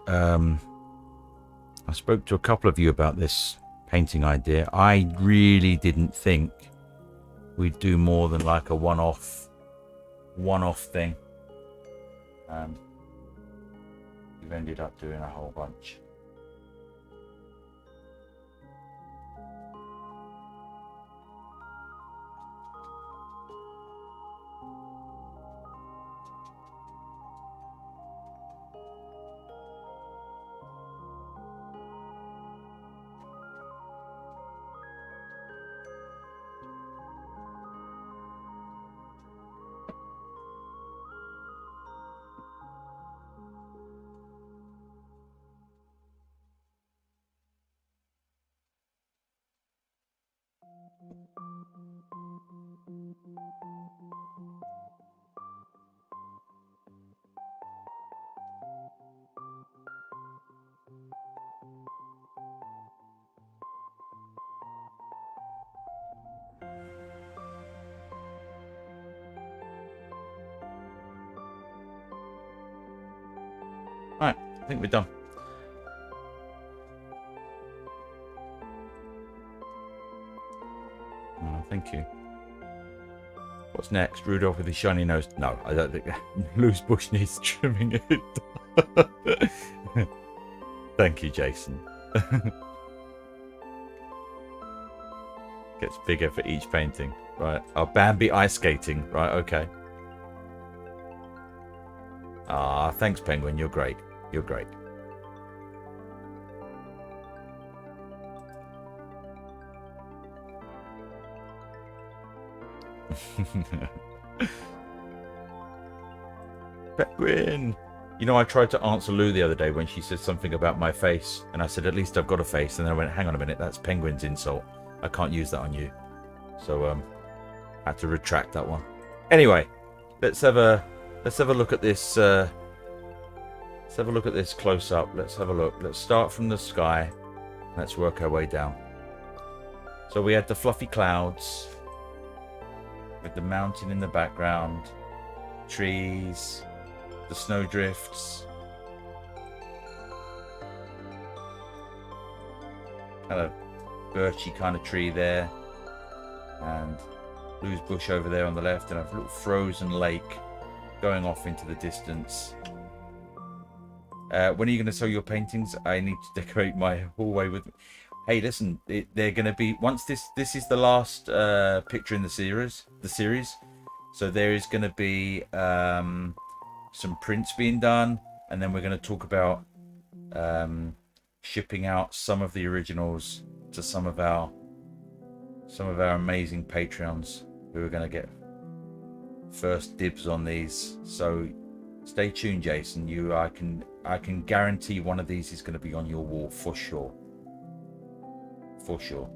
spoke to a couple of you about this painting idea, I really didn't think we'd do more than like a one-off thing. We've ended up doing a whole bunch. Right, I think we're done. Oh, thank you. What's next? Rudolph with his shiny nose. No, I don't think Loose Bush needs trimming it. Thank you, Jason. Gets bigger for each painting. Right. Oh, Bambi ice skating. Right, okay. Ah, thanks, Penguin. You're great. You're great. Penguin! You know, I tried to answer Lou the other day when she said something about my face, and I said, at least I've got a face. And then I went, hang on a minute, that's Penguin's insult. I can't use that on you. So, I had to retract that one. Anyway, let's have a look at this. Let's have a look at this close up. Let's have a look. Let's start from the sky. Let's work our way down. So we had the fluffy clouds with the mountain in the background, trees, the snowdrifts, kind of birchy kind of tree there, and Blue's bush over there on the left, and a little frozen lake going off into the distance. When are you going to sell your paintings? I need to decorate my hallway with... Hey, listen, they're going to be... Once this is the last picture in the series. So there is going to be some prints being done, and then we're going to talk about shipping out some of the originals to some of our amazing Patreons who are going to get first dibs on these. So stay tuned, Jason. I can guarantee one of these is going to be on your wall for sure. For sure.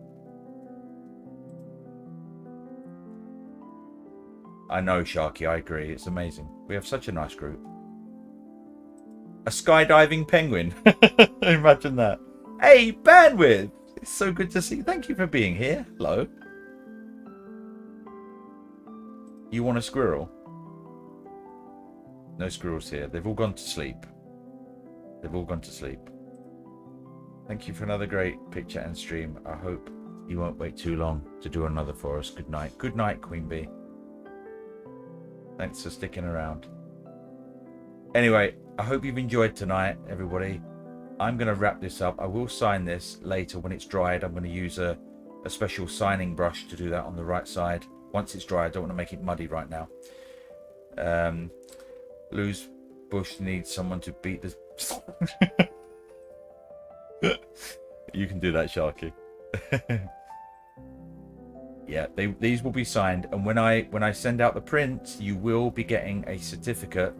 I know, Sharky, I agree. It's amazing. We have such a nice group. A skydiving penguin. Imagine that. Hey, Bandwidth! It's so good to see you. Thank you for being here. Hello. You want a squirrel? No squirrels here. They've all gone to sleep. They've all gone to sleep. Thank you for another great picture and stream. I hope you won't wait too long to do another for us. Good night. Good night, Queen Bee. Thanks for sticking around. Anyway, I hope you've enjoyed tonight, everybody. I'm going to wrap this up. I will sign this later when it's dried. I'm going to use a special signing brush to do that on the right side. Once it's dry, I don't want to make it muddy right now. Blue's bush needs someone to beat the... You can do that, Sharky. Yeah, these will be signed, and when I send out the prints, you will be getting a certificate,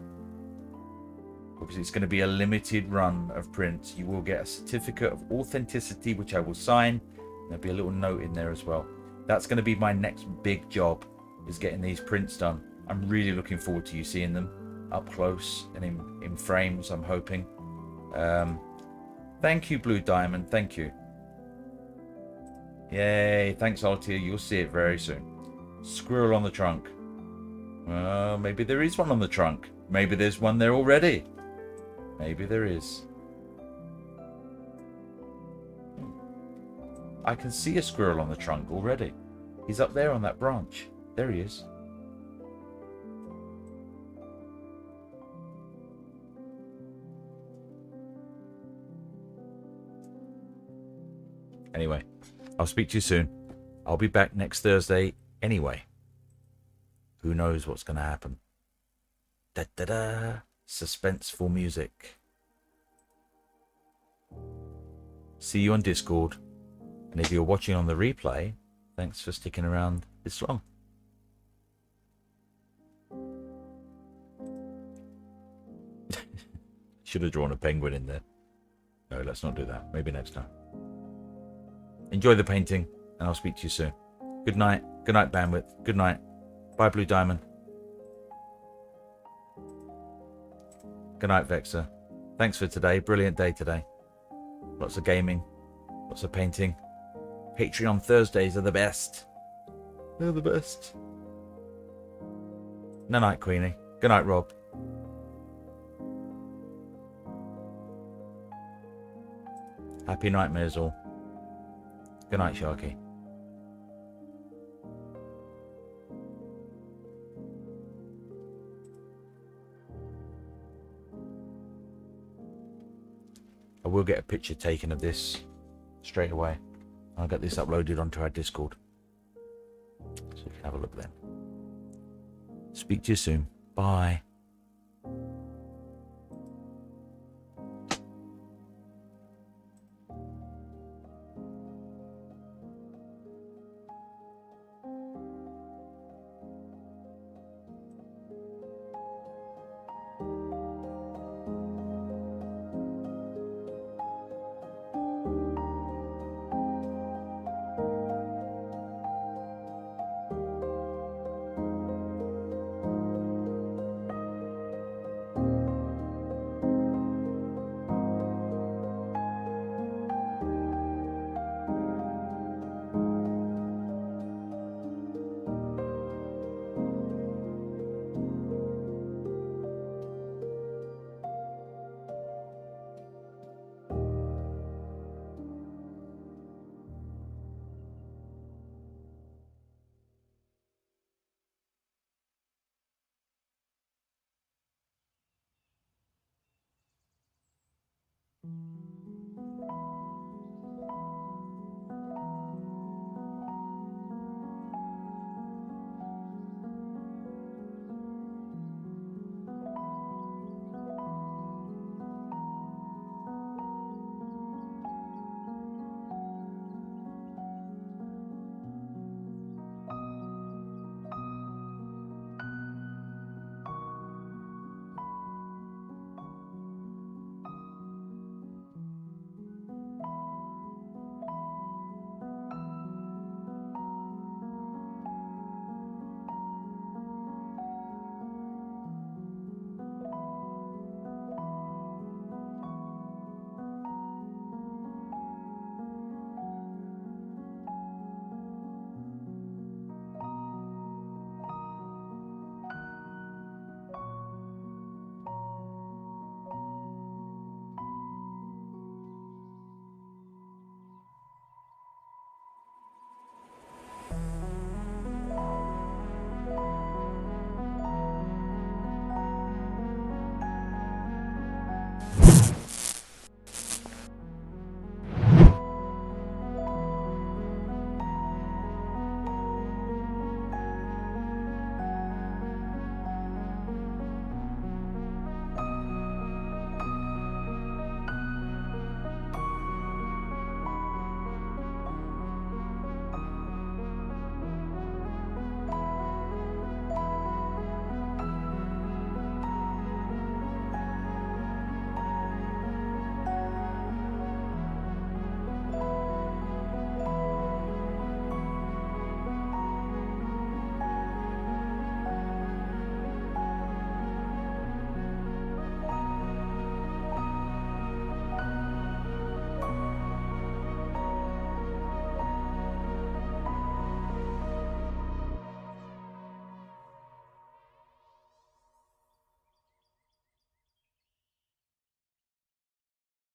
because it's going to be a limited run of prints. You will get a certificate of authenticity, which I will sign. There'll be a little note in there as well. That's going to be my next big job, is getting these prints done. I'm really looking forward to you seeing them up close and in frames, I'm hoping. Thank you, Blue Diamond. Thank you. Yay. Thanks, Altia. You'll see it very soon. Squirrel on the trunk. Well, maybe there is one on the trunk. Maybe there's one there already. Maybe there is. I can see a squirrel on the trunk already. He's up there on that branch. There he is. Anyway, I'll speak to you soon. I'll be back next Thursday anyway. Who knows what's going to happen? Da da da. Suspenseful music. See you on Discord. And if you're watching on the replay, thanks for sticking around this long. Should have drawn a penguin in there. No, let's not do that. Maybe next time. Enjoy the painting, and I'll speak to you soon. Good night. Good night, Bandwidth. Good night. Bye, Blue Diamond. Good night, Vexer. Thanks for today. Brilliant day today. Lots of gaming. Lots of painting. Patreon Thursdays are the best. They're the best. No night, Queenie. Good night, Rob. Happy nightmares all. Good night, Sharky. I will get a picture taken of this straight away. I'll get this uploaded onto our Discord, so you can have a look then. Speak to you soon. Bye.